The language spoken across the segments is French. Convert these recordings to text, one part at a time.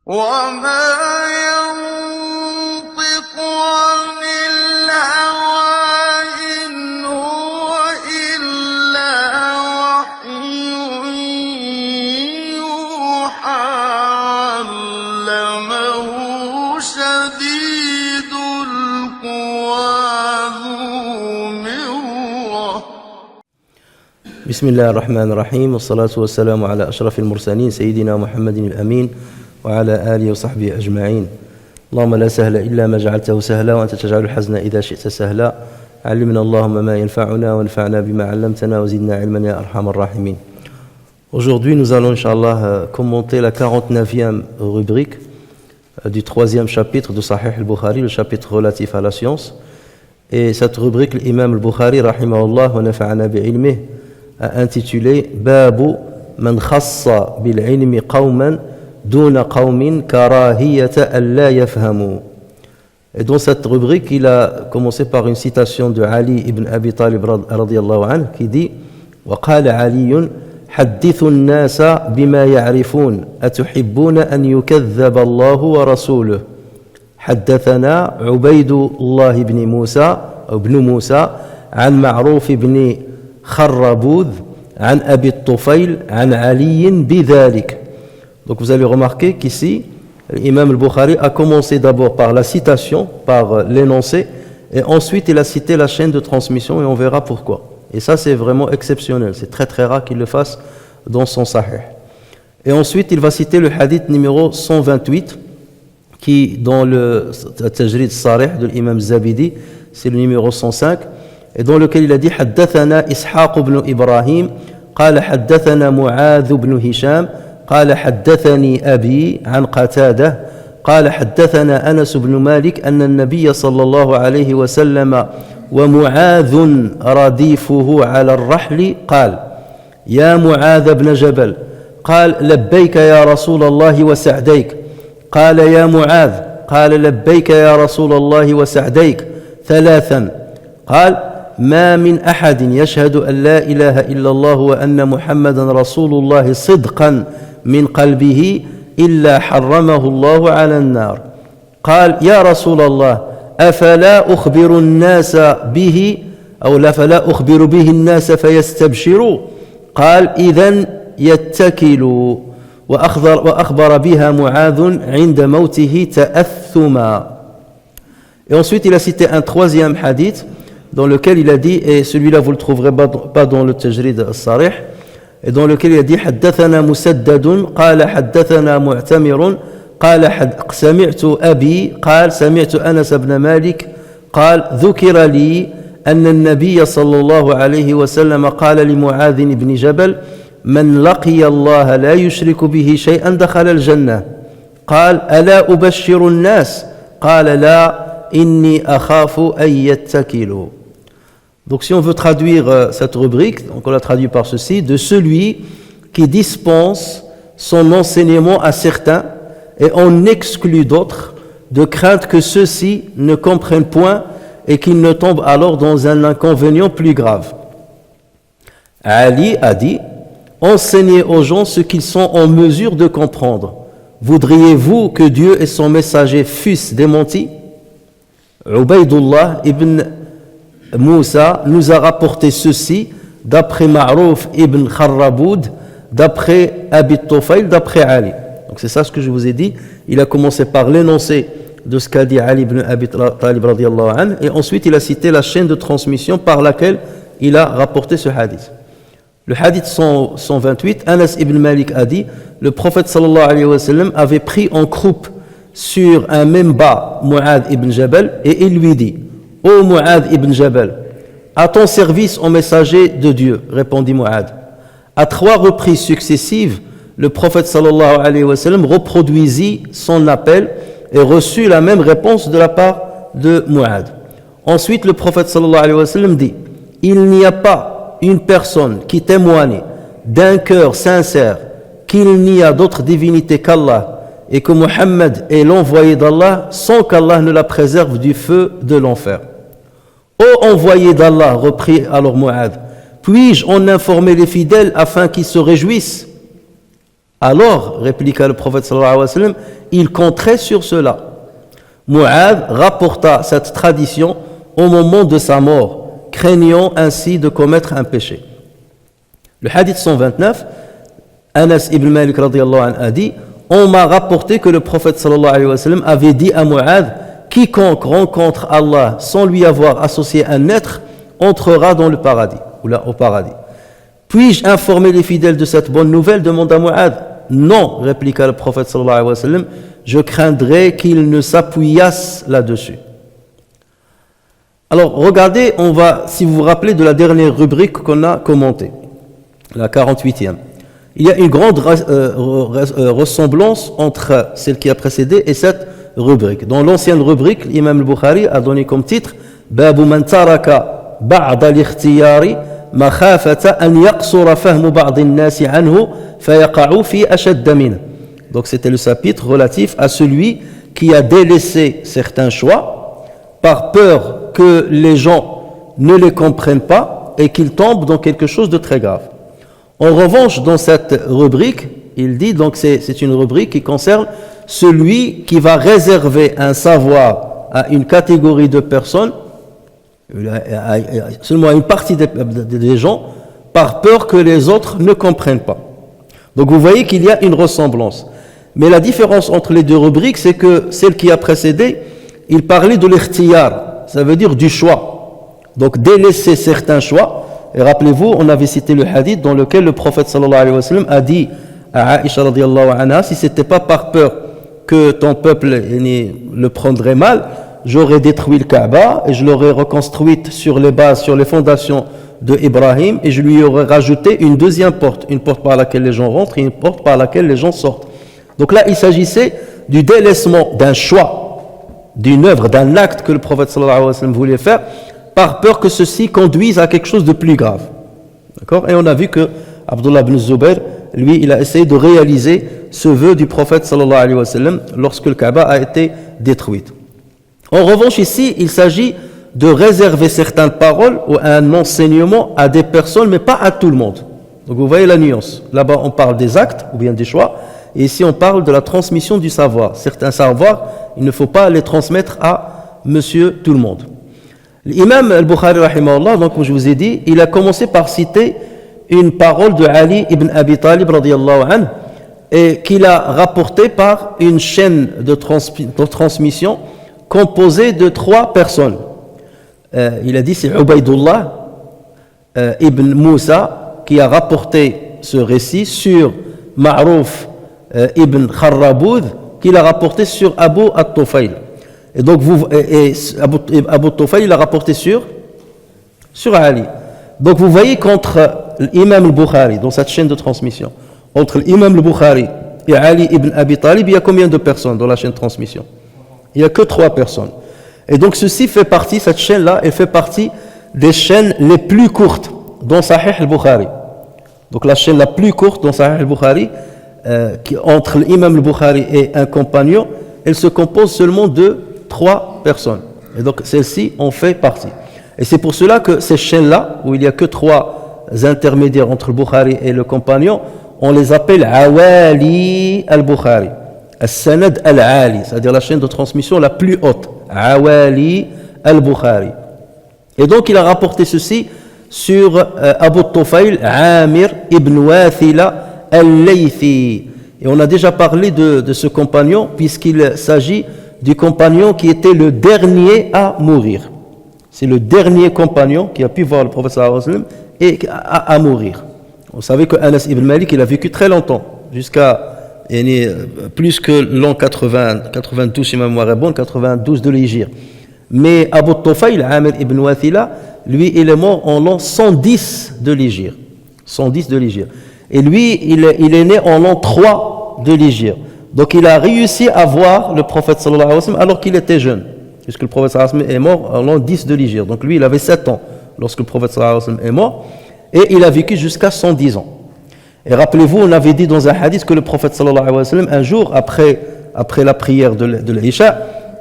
وما ينطق عن الهوى إن هو إلا وحي يوحى علمه شديد القوى ذو مرة. بسم الله الرحمن الرحيم والصلاة والسلام على أشرف المرسلين سيدنا محمد الأمين وعلى آله وصحبه أجمعين. اللهم لا سهل إلا ما جعلته سهلا وأنت تجعل الحزن إذا شئت سهلا. علمنا اللهم ما ينفعنا وانفعنا بما علمتنا وزدنا علما يا أرحم الراحمين. Aujourd'hui nous allons Inch'Allah commenter la 49e rubrique du 3e chapitre de Sahih al-Bukhari, le chapitre relatif à la science. Et cette rubrique, l'imam al-Bukhari rahimahullah wa nafa'ana bi'ilmih, a intitulé Babu man khassa bil ilmi qawman duna qawmin karahiyata an la yafhamu. Et dans cette rubrique, il a commencé par une citation de Ali ibn Abi Talib radiyallahu anhu qui dit Wa qala Aliyun حدثوا الناس بما يعرفون أتحبون أن يكذب الله ورسوله. حدثنا عبيد الله بن موسى أو ابن موسى عن معروف بن خربوذ عن أبي الطفيل عن علي بذلك. Donc vous allez remarquer qu'ici l'imam al-Bukhari a commencé d'abord par la citation, par l'énoncé, et ensuite il a cité la chaîne de transmission et on verra pourquoi. Et ça c'est vraiment exceptionnel, c'est très très rare qu'il le fasse dans son Sahih. Et ensuite il va citer le hadith numéro 128 qui dans le Tajrid Sarih de l'imam Zabidi, c'est le numéro 105, et dans lequel il a dit حدثنا إسحاق بن إبراهيم قال حدثنا معاذ بن هشام قال حدثني أبي عن قتادة قال حدثنا أنس بن مالك أن النبي صلى الله عليه وسلم ومعاذ رديفه على الرحل قال يا معاذ بن جبل قال لبيك يا رسول الله وسعديك قال يا معاذ قال لبيك يا رسول الله وسعديك ثلاثا قال ما من أحد يشهد أن لا إله إلا الله وأن محمدا رسول الله صدقا من قلبه إلا حرمه الله على النار قال يا رسول الله أفلا أخبر الناس به أو لا فلا أخبر به الناس فيستبشروا قال إذن يتكلوا وأخبر بها معاذ عند موته تأثما. Et ensuite il a cité un troisième hadith dans lequel il a dit, et celui-là vous le trouverez pas dans le Tajrid al-Sarih, et dans lequel il a dit حدثنا مسدد قال حدثنا معتمر قال سمعت أبي قال سمعت أنس بن مالك قال ذكر لي أن النبي صلى الله عليه وسلم قال لمعاذ بن جبل من لقي الله لا يشرك به شيئا دخل الجنة قال ألا أبشر الناس قال لا إني أخاف أن يتكلوا. Donc si on veut traduire cette rubrique, donc on la traduit par ceci, de celui qui dispense son enseignement à certains et en exclut d'autres, de crainte que ceux-ci ne comprennent point et qu'ils ne tombent alors dans un inconvénient plus grave. Ali a dit, enseignez aux gens ce qu'ils sont en mesure de comprendre. Voudriez-vous que Dieu et son messager fussent démentis? Ubaydullah ibn Moussa nous a rapporté ceci d'après Ma'rouf ibn Kharraboud, d'après Abi Tufayl, d'après Ali. Donc c'est ça ce que je vous ai dit. Il a commencé par l'énoncé de ce qu'a dit Ali ibn Abi Talib radiyallahu anhu, et ensuite il a cité la chaîne de transmission par laquelle il a rapporté ce hadith. Le hadith 128, Anas ibn Malik a dit, le prophète sallallahu alayhi wa sallam avait pris en croupe sur un memba Mu'adh ibn Jabal et il lui dit, ô Mu'adh ibn Jabal, à ton service en messager de Dieu, répondit Mu'adh. À 3 reprises successives, le prophète sallallahu alayhi wa sallam reproduisit son appel et reçut la même réponse de la part de Mu'adh. Ensuite, le prophète sallallahu alayhi wa sallam dit, il n'y a pas une personne qui témoigne d'un cœur sincère qu'il n'y a d'autre divinité qu'Allah et que Muhammad est l'envoyé d'Allah sans qu'Allah ne la préserve du feu de l'enfer. Ô envoyé d'Allah, reprit alors Mu'adh, puis-je en informer les fidèles afin qu'ils se réjouissent? Alors, répliqua le prophète sallallahu alayhi wa sallam, il compterait sur cela. Mu'adh rapporta cette tradition au moment de sa mort, craignant ainsi de commettre un péché. Le hadith 129, Anas ibn Malik radiyallahu anhu a dit, on m'a rapporté que le prophète sallallahu alayhi wa sallam avait dit à Mu'adh, quiconque rencontre Allah sans lui avoir associé un être entrera dans le paradis, ou là au paradis. Puis-je informer les fidèles de cette bonne nouvelle, demanda Mu'adh. Non, répliqua le prophète sallallahu alayhi wa sallam, je craindrais qu'ils ne s'appuyassent là-dessus. Alors regardez, si vous vous rappelez de la dernière rubrique qu'on a commentée, la 48e. Il y a une grande ressemblance entre celle qui a précédé et cette rubrique. Dans l'ancienne rubrique, l'imam al-Bukhari a donné comme titre Babu man taraka ba'da al-ikhtiyari makhafata an yaqsura fahmu ba'd an-nasi anhu fayaqa'u fi ashadd min. Donc c'était le chapitre relatif à celui qui a délaissé certains choix par peur que les gens ne les comprennent pas et qu'ils tombent dans quelque chose de très grave. En revanche, dans cette rubrique, il dit, donc c'est une rubrique qui concerne celui qui va réserver un savoir à une catégorie de personnes, seulement à une partie des gens, par peur que les autres ne comprennent pas. Donc vous voyez qu'il y a une ressemblance. Mais la différence entre les deux rubriques, c'est que celle qui a précédé, il parlait de l'ikhtiyar, ça veut dire du choix. Donc délaisser certains choix. Et rappelez-vous, on avait cité le hadith dans lequel le prophète sallallahu alayhi wa sallam a dit à Aïcha radiyallahu anha, si ce n'était pas par peur que ton peuple le prendrait mal, j'aurais détruit le Kaaba et je l'aurais reconstruite sur les bases, sur les fondations de Ibrahim, et je lui aurais rajouté une deuxième porte, une porte par laquelle les gens rentrent et une porte par laquelle les gens sortent. Donc là, il s'agissait du délaissement d'un choix, d'une œuvre, d'un acte que le prophète sallallahu alayhi wa sallam voulait faire, par peur que ceci conduise à quelque chose de plus grave. D'accord ? Et on a vu que Abdullah ibn Zubayr, lui, il a essayé de réaliser ce vœu du prophète sallallahu alayhi wa sallam lorsque le Kaaba a été détruite. En revanche, ici, il s'agit de réserver certaines paroles ou un enseignement à des personnes, mais pas à tout le monde. Donc vous voyez la nuance. Là-bas, on parle des actes ou bien des choix, et ici, on parle de la transmission du savoir. Certains savoirs, il ne faut pas les transmettre à monsieur tout le monde. L'imam al-Bukhari, rahimahullah, donc comme je vous ai dit, il a commencé par citer une parole de Ali ibn Abi Talib, radiyallahu anhu, et qu'il a rapportée par une chaîne de transmission composée de 3 personnes. Il a dit, c'est Ubaydullah ibn Moussa qui a rapporté ce récit sur Ma'rouf ibn Kharraboud, qui l'a rapporté sur Abu at-Tufayl. Et donc, Abu Tufayl, il a rapporté sur Ali. Donc, vous voyez qu'entre l'imam al-Bukhari, dans cette chaîne de transmission, entre l'imam al-Bukhari et Ali ibn Abi Talib, il y a combien de personnes dans la chaîne de transmission? Il n'y a que 3 personnes. Et donc, ceci fait partie, cette chaîne-là, elle fait partie des chaînes les plus courtes dans Sahih al-Bukhari. Donc, la chaîne la plus courte dans Sahih al-Bukhari, entre l'imam al-Bukhari et un compagnon, elle se compose seulement de 3 personnes. Et donc, celle-ci en fait partie. Et c'est pour cela que ces chaînes-là, où il n'y a que 3 intermédiaires entre le Bukhari et le compagnon, on les appelle Awali al-Bukhari. As-Sanad al-Ali, c'est-à-dire la chaîne de transmission la plus haute. Awali al-Bukhari. Et donc, il a rapporté ceci sur Abu Tufayl, Amir ibn Wathila al-Laythi. Et on a déjà parlé de ce compagnon, puisqu'il s'agit du compagnon qui était le dernier à mourir. C'est le dernier compagnon qui a pu voir le prophète sallallahu alayhi wa sallam et à mourir. Vous savez que Anas ibn Malik, il a vécu très longtemps, jusqu'à plus que l'an 92, si ma mémoire est bonne, 92 de l'Hégire. Mais Abu Tufayl, Amir ibn Wathila, lui, il est mort en l'an 110 de l'Hégire. 110 de l'Hégire. Et lui, il est né en l'an 3 de l'Hégire. Donc il a réussi à voir le prophète sallallahu alayhi wa sallam alors qu'il était jeune. Puisque le prophète sallallahu alayhi wa sallam est mort en l'an 10 de l'Hégire. Donc lui, il avait 7 ans lorsque le prophète sallallahu alayhi wa sallam est mort. Et il a vécu jusqu'à 110 ans. Et rappelez-vous, on avait dit dans un hadith que le prophète sallallahu alayhi wa sallam, un jour, après la prière de l'Isha,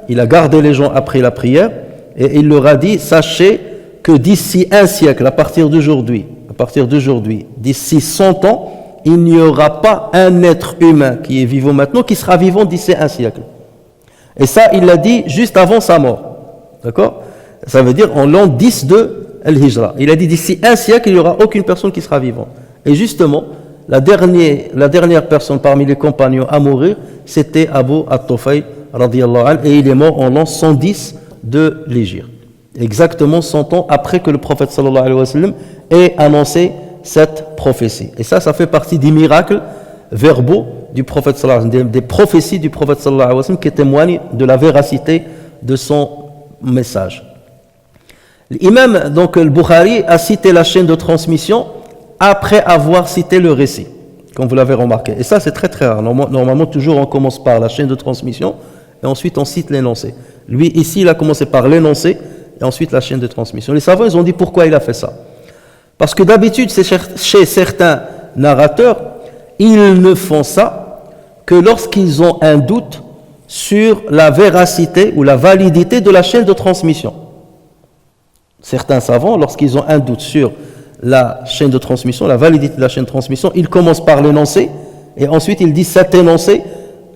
il a gardé les gens après la prière et il leur a dit, sachez que d'ici un siècle, à partir d'aujourd'hui, d'ici 100 ans, il n'y aura pas un être humain qui est vivant maintenant qui sera vivant d'ici un siècle. Et ça, il l'a dit juste avant sa mort. D'accord? Ça veut dire en l'an 10 de Al-Hijra. Il a dit d'ici un siècle, il n'y aura aucune personne qui sera vivante. Et justement, la dernière personne parmi les compagnons à mourir, c'était Abu At-Tufayl, radiyallahu anhu, et il est mort en l'an 110 de l'Hégire. Exactement 100 ans après que le prophète sallallahu alayhi wa sallam ait annoncé cette prophétie. Et ça fait partie des miracles verbaux du prophète sallallahu alayhi wa sallam, des prophéties du prophète sallallahu alayhi wa sallam qui témoignent de la véracité de son message. L'imam, donc le Bukhari, a cité la chaîne de transmission après avoir cité le récit, comme vous l'avez remarqué. Et ça, c'est très très rare. Normalement, toujours, on commence par la chaîne de transmission et ensuite on cite l'énoncé. Lui, ici, il a commencé par l'énoncé et ensuite la chaîne de transmission. Les savants, ils ont dit pourquoi il a fait ça. Parce que d'habitude, chez certains narrateurs, ils ne font ça que lorsqu'ils ont un doute sur la véracité ou la validité de la chaîne de transmission. Certains savants, lorsqu'ils ont un doute sur la chaîne de transmission, la validité de la chaîne de transmission, ils commencent par l'énoncé et ensuite ils disent cet énoncé,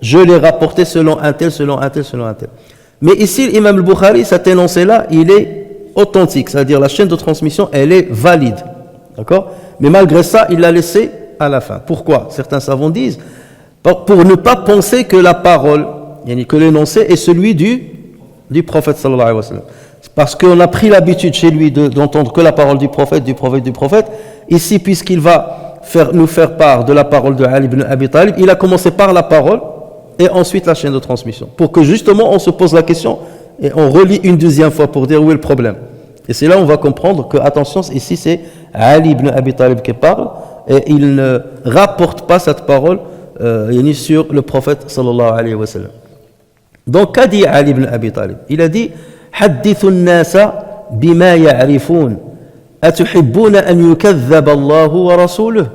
je l'ai rapporté selon un tel, selon un tel, selon un tel. Mais ici, l'imam al-Bukhari, cet énoncé-là, il est authentique, c'est-à-dire la chaîne de transmission, elle est valide. D'accord? Mais malgré ça, il l'a laissé à la fin. Pourquoi? Certains savants disent, pour ne pas penser que la parole, que l'énoncé est celui du prophète sallallahu alayhi wa sallam. Parce qu'on a pris l'habitude chez lui d'entendre que la parole du prophète, du prophète, du prophète. Ici, puisqu'il va nous faire part de la parole de Ali ibn Abi Talib, il a commencé par la parole et ensuite la chaîne de transmission. Pour que justement on se pose la question et on relit une deuxième fois pour dire où est le problème. Et c'est là où on va comprendre que, attention, ici c'est Ali ibn Abi Talib qui parle et il ne rapporte pas cette parole sur le prophète sallallahu alayhi wa sallam. Donc, qu'a dit Ali ibn Abi Talib? Il a dit حدثوا الناس بما يعرفون أتحبون أن يكذب الله ورسوله.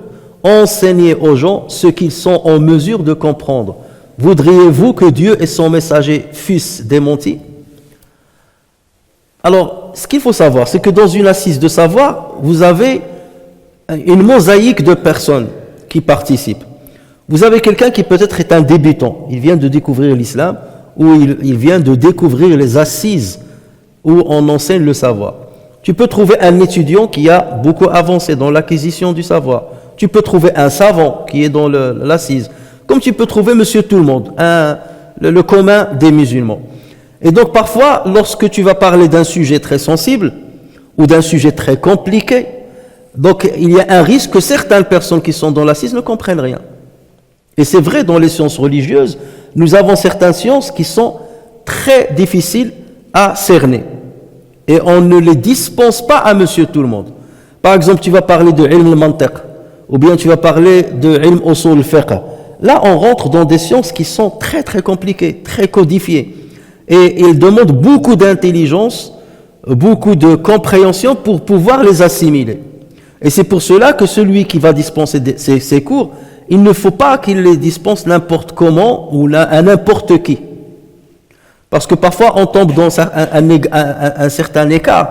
Enseignez aux gens ce qu'ils sont en mesure de comprendre. Voudriez-vous que Dieu et son messager fussent démentis? Alors, ce qu'il faut savoir, c'est que dans une assise de savoir, vous avez une mosaïque de personnes qui participent. Vous avez quelqu'un qui peut-être est un débutant, il vient de découvrir l'islam, ou il vient de découvrir les assises où on enseigne le savoir. Tu peux trouver un étudiant qui a beaucoup avancé dans l'acquisition du savoir. Tu peux trouver un savant qui est dans l'assise. Comme tu peux trouver monsieur tout le monde, le commun des musulmans. Et donc parfois, lorsque tu vas parler d'un sujet très sensible ou d'un sujet très compliqué, donc il y a un risque que certaines personnes qui sont dans l'assise ne comprennent rien. Et c'est vrai dans les sciences religieuses, nous avons certaines sciences qui sont très difficiles à cerner. Et on ne les dispense pas à monsieur tout le monde. Par exemple, tu vas parler de ilm al-mantiq, ou bien tu vas parler de ilm usul al-fiqh. Là, on rentre dans des sciences qui sont très très compliquées, très codifiées. Et ils demandent beaucoup d'intelligence, beaucoup de compréhension pour pouvoir les assimiler. Et c'est pour cela que celui qui va dispenser ces cours, il ne faut pas qu'il les dispense n'importe comment ou à n'importe qui. Parce que parfois on tombe dans un certain écart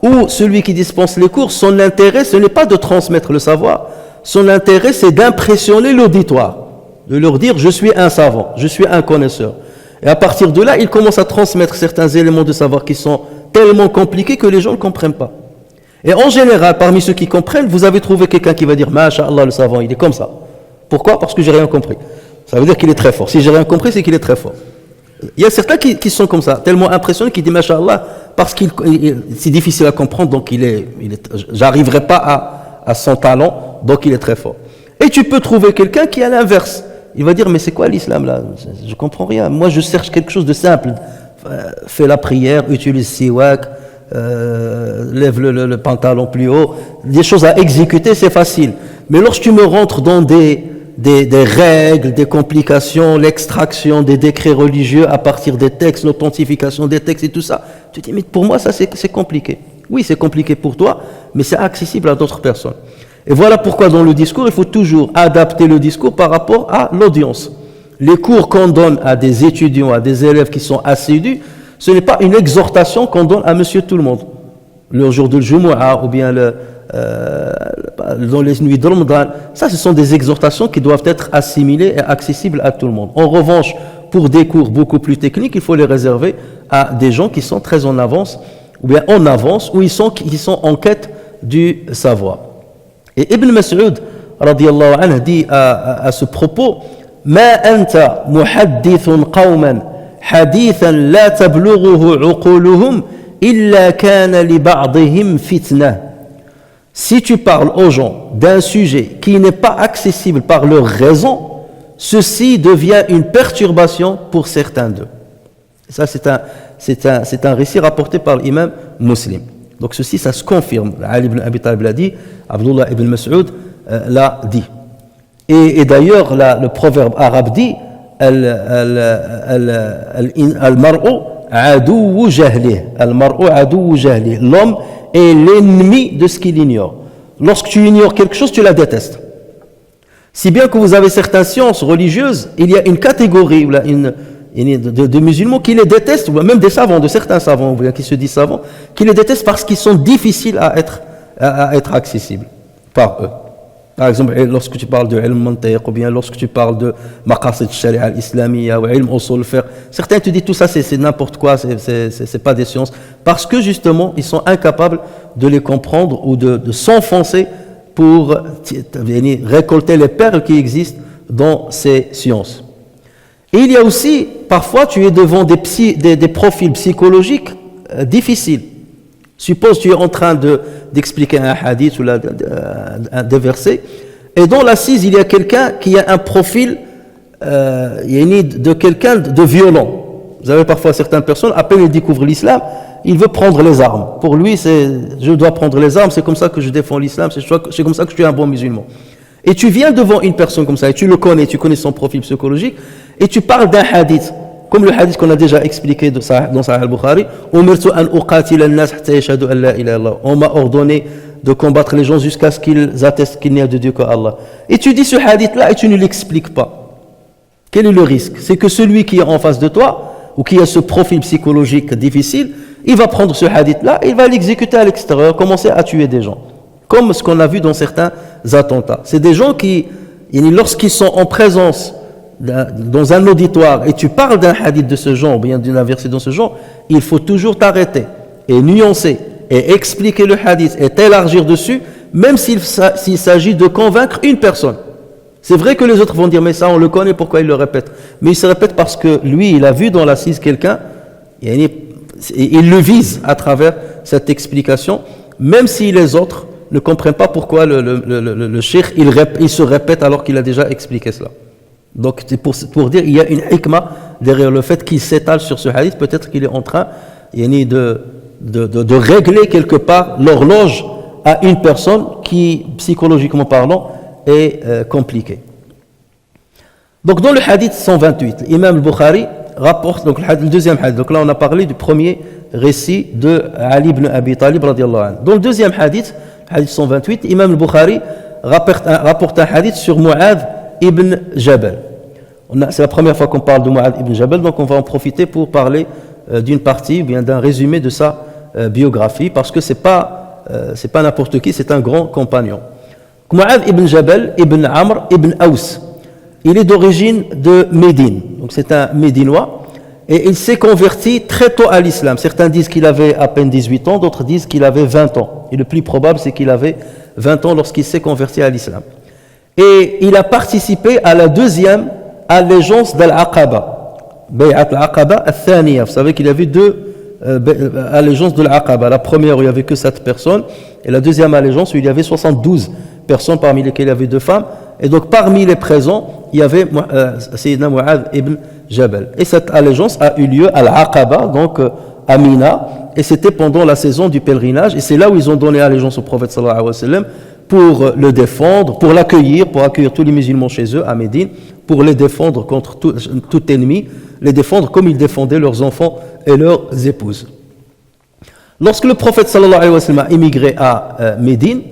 où celui qui dispense les cours, son intérêt ce n'est pas de transmettre le savoir, son intérêt c'est d'impressionner l'auditoire, de leur dire je suis un savant, je suis un connaisseur. Et à partir de là, il commence à transmettre certains éléments de savoir qui sont tellement compliqués que les gens ne comprennent pas. Et en général, parmi ceux qui comprennent, vous avez trouvé quelqu'un qui va dire Masha'Allah, le savant, il est comme ça. Pourquoi? Parce que j'ai rien compris. Ça veut dire qu'il est très fort. Si j'ai rien compris, c'est qu'il est très fort. Il y a certains qui sont comme ça, tellement impressionnés, qui disent Masha'Allah, parce qu'il c'est difficile à comprendre, donc j'arriverai pas à son talent, donc il est très fort. Et tu peux trouver quelqu'un qui est à l'inverse. Il va dire, mais c'est quoi l'islam là? Je comprends rien. Moi, je cherche quelque chose de simple. Fais la prière, utilise siwak, lève le pantalon plus haut. Des choses à exécuter, c'est facile. Mais lorsque tu me rentres dans des règles, des complications, l'extraction des décrets religieux à partir des textes, l'authentification des textes et tout ça, tu te dis, mais pour moi, ça c'est compliqué. Oui, c'est compliqué pour toi, mais c'est accessible à d'autres personnes. Et voilà pourquoi dans le discours, il faut toujours adapter le discours par rapport à l'audience. Les cours qu'on donne à des étudiants, à des élèves qui sont assidus, ce n'est pas une exhortation qu'on donne à monsieur tout le monde. Le jour de Jumu'ah ou bien dans les nuits de Ramadan. Ça, ce sont des exhortations qui doivent être assimilées et accessibles à tout le monde. En revanche, pour des cours beaucoup plus techniques, il faut les réserver à des gens qui sont très en avance, ou bien en avance, ou qui sont en quête du savoir. Et Ibn Mas'ud, radiyallahu anhu, dit à ce propos, ما أنت محدث قوما حديثا لا تبلغه عقولهم إلا كان لبعضهم فتنة. Si tu parles aux gens d'un sujet qui n'est pas accessible par leur raison, ceci devient une perturbation pour certains d'eux. Ça, c'est un récit rapporté par l'imam Muslim. Donc ceci, ça se confirme. Ali ibn Abi Talib l'a dit, Abdullah ibn Mas'ud l'a dit. Et d'ailleurs, le proverbe arabe dit Al-mar'u aduwwu jahlih. Al-mar'u aduwwu jahlih. L'homme est l'ennemi de ce qu'il ignore. Lorsque tu ignores quelque chose, tu la détestes. Si bien que vous avez certaines sciences religieuses, il y a une catégorie de musulmans qui les détestent, ou même des savants, de certains savants, ou bien qui se disent savants, qui les détestent parce qu'ils sont difficiles à être accessibles par eux. Par exemple, lorsque tu parles de ilm mantiq, ou bien lorsque tu parles de maqasid sharia al-islamiyya, ou ilm usul fiqh, certains te disent tout ça c'est n'importe quoi, c'est pas des sciences, parce que justement ils sont incapables de les comprendre ou de s'enfoncer pour récolter les perles qui existent dans ces sciences. Et il y a aussi, parfois tu es devant des profils psychologiques difficiles. Suppose tu es en train d'expliquer un hadith ou des versets, et dans l'assise il y a quelqu'un qui a un profil de quelqu'un de violent. Vous avez parfois certaines personnes, à peine ils découvrent l'islam, il veut prendre les armes. Pour lui, je dois prendre les armes, c'est comme ça que je défends l'islam, c'est comme ça que je suis un bon musulman. Et tu viens devant une personne comme ça, et tu le connais, tu connais son profil psychologique, et tu parles d'un hadith. Comme le hadith qu'on a déjà expliqué dans Sahih al-Bukhari, on m'a ordonné de combattre les gens jusqu'à ce qu'ils attestent qu'il n'y a de Dieu qu'Allah. Et tu dis ce hadith-là et tu ne l'expliques pas. Quel est le risque? C'est que celui qui est en face de toi, ou qui a ce profil psychologique difficile, il va prendre ce hadith-là et il va l'exécuter à l'extérieur, commencer à tuer des gens. Comme ce qu'on a vu dans certains attentats. C'est des gens qui, lorsqu'ils sont en présence dans un auditoire et tu parles d'un hadith de ce genre ou bien d'une verset dans ce genre, il faut toujours t'arrêter et nuancer et expliquer le hadith et t'élargir dessus, même s'il s'agit de convaincre une personne. C'est vrai que les autres vont dire mais ça on le connaît, pourquoi il le répète? Mais il se répète parce que lui il a vu dans l'assise quelqu'un et il le vise à travers cette explication, même si les autres ne comprennent pas pourquoi le cheikh il se répète alors qu'il a déjà expliqué cela. Donc c'est pour dire il y a une hikmah derrière le fait qu'il s'étale sur ce hadith. Peut-être qu'il est en train de régler quelque part l'horloge à une personne qui, psychologiquement parlant, est compliquée. Donc dans le hadith 128, l'imam al-Bukhari rapporte donc le deuxième hadith. Donc là on a parlé du premier récit de Ali ibn Abi Talib radiyallahu anhu. Dans le deuxième hadith, hadith 128, l'imam al-Bukhari rapporte un hadith sur Mu'adh ibn Jabal. C'est la première fois qu'on parle de Mu'adh ibn Jabal, donc on va en profiter pour parler d'une partie, ou bien d'un résumé de sa biographie, parce que c'est pas n'importe qui, c'est un grand compagnon. Mu'adh ibn Jabal ibn Amr ibn Aws, il est d'origine de Médine, donc c'est un Médinois, et il s'est converti très tôt à l'islam. Certains disent qu'il avait à peine 18 ans, d'autres disent qu'il avait 20 ans. Et le plus probable, c'est qu'il avait 20 ans lorsqu'il s'est converti à l'islam. Et il a participé à la deuxième allégeance d'Al-Aqaba, Bay'at al-Aqaba al-Thaniya. Vous savez qu'il y avait deux allégeances de l'Aqaba. La première où il n'y avait que 7 personnes, et la deuxième allégeance où il y avait 72 personnes, parmi lesquelles il y avait 2 femmes. Et donc parmi les présents, il y avait Sayyidina Mu'adh ibn Jabal. Et cette allégeance a eu lieu à l'Aqaba, donc à Mina, et c'était pendant la saison du pèlerinage, et c'est là où ils ont donné allégeance au prophète sallallahu alayhi wa sallam, pour le défendre, pour l'accueillir, pour accueillir tous les musulmans chez eux à Médine, pour les défendre contre tout ennemi, les défendre comme ils défendaient leurs enfants et leurs épouses. Lorsque le prophète sallallahu alayhi wa sallam a immigré à Médine,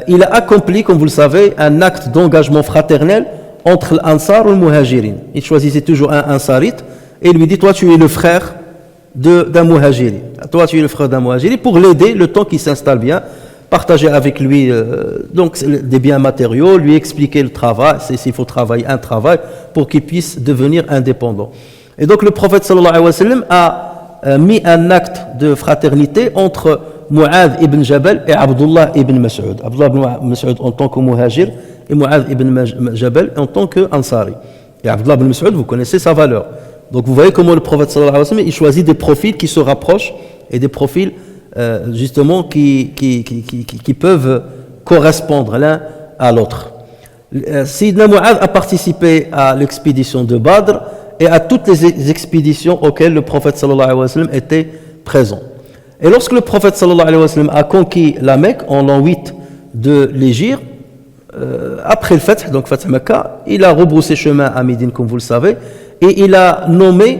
il a accompli, comme vous le savez, un acte d'engagement fraternel entre l'Ansar et le Muhajirin. Il choisissait toujours un Ansarite et il lui dit, toi tu es le frère d'un Muhajiri, toi tu es le frère d'un Muhajiri, pour l'aider le temps qu'il s'installe bien partager avec lui donc des biens matériaux, lui expliquer le travail, s'il faut travailler un travail pour qu'il puisse devenir indépendant. Et donc le prophète sallallahu alayhi wa sallam a mis un acte de fraternité entre Mu'adh ibn Jabal et Abdullah ibn Mas'ud. Abdullah ibn Mas'ud en tant que muhajir et Mu'adh ibn Jabal en tant que ansari. Et Abdullah ibn Mas'ud, vous connaissez sa valeur. Donc vous voyez comment le prophète sallallahu alayhi wa sallam il choisit des profils qui se rapprochent et des profils justement qui peuvent correspondre l'un à l'autre. Sayyidina Mu'adh a participé à l'expédition de Badr et à toutes les expéditions auxquelles le prophète sallallahu alayhi wa sallam était présent. Et lorsque le prophète sallallahu alayhi wa sallam a conquis la Mecque en l'an 8 de l'Hégire, après le Fath, donc Fath Mecca, il a rebroussé chemin à Médine comme vous le savez et il a nommé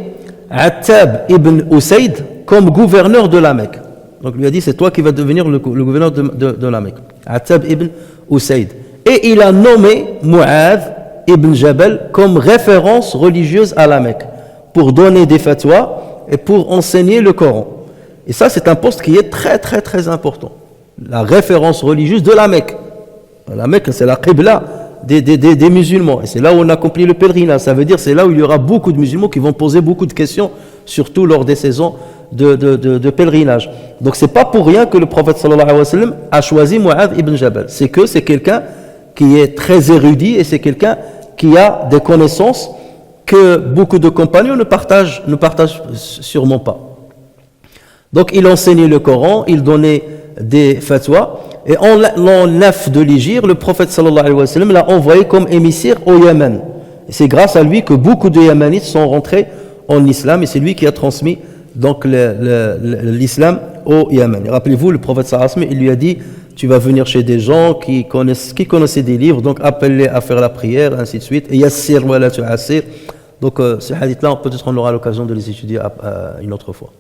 Attab ibn Usayd comme gouverneur de la Mecque. Donc il lui a dit c'est toi qui vas devenir le gouverneur de la Mecque. Attab ibn Usayd. Et il a nommé Mu'adh ibn Jabal comme référence religieuse à la Mecque pour donner des fatwas et pour enseigner le Coran. Et ça c'est un poste qui est très très très important. La référence religieuse de la Mecque. La Mecque c'est la Qibla des musulmans. Et c'est là où on accomplit le pèlerinage. Ça veut dire c'est là où il y aura beaucoup de musulmans qui vont poser beaucoup de questions, surtout lors des saisons de pèlerinage. Donc c'est pas pour rien que le prophète sallallahu alayhi wa sallam a choisi Mu'adh ibn Jabal. C'est que c'est quelqu'un qui est très érudit et c'est quelqu'un qui a des connaissances que beaucoup de compagnons ne partagent sûrement pas. Donc il enseignait le Coran, il donnait des fatwas et en l'an 9 de l'Hégire, le prophète sallallahu alayhi wa sallam l'a envoyé comme émissaire au Yémen. Et c'est grâce à lui que beaucoup de Yémenites sont rentrés en islam et c'est lui qui a transmis donc l'islam au Yémen. Et rappelez-vous, le prophète sallallahu alayhi wa sallam, il lui a dit tu vas venir chez des gens qui connaissaient des livres, donc appelle-les à faire la prière, ainsi de suite. Et yassir wa la tu'assir. Donc ces hadiths-là, peut-être on aura l'occasion de les étudier une autre fois.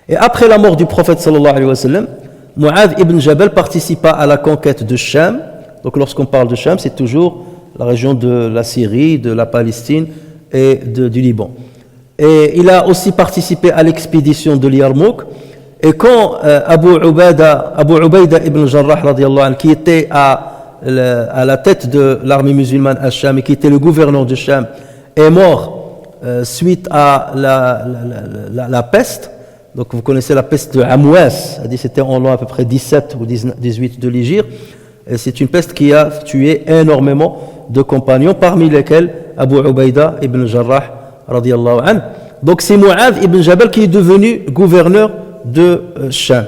Et après la mort du prophète sallallahu alayhi wa sallam, Mu'adh ibn Jabal participa à la conquête de Cham. Donc lorsqu'on parle de Cham, c'est toujours la région de la Syrie, de la Palestine et du Liban. Et il a aussi participé à l'expédition de Yarmouk. Et quand Abu Ubaida ibn Jarrah radiyallahu anhu, qui était à la tête de l'armée musulmane à Cham et qui était le gouverneur de Cham, est mort suite à la peste. Donc vous connaissez la peste de Amwas, c'était en l'an à peu près 17 ou 18 de l'Hégire. Et c'est une peste qui a tué énormément de compagnons, parmi lesquels Abu Ubaida ibn Jarrah radiyallahu anhu. Donc c'est Mu'adh ibn Jabal qui est devenu gouverneur de Cham.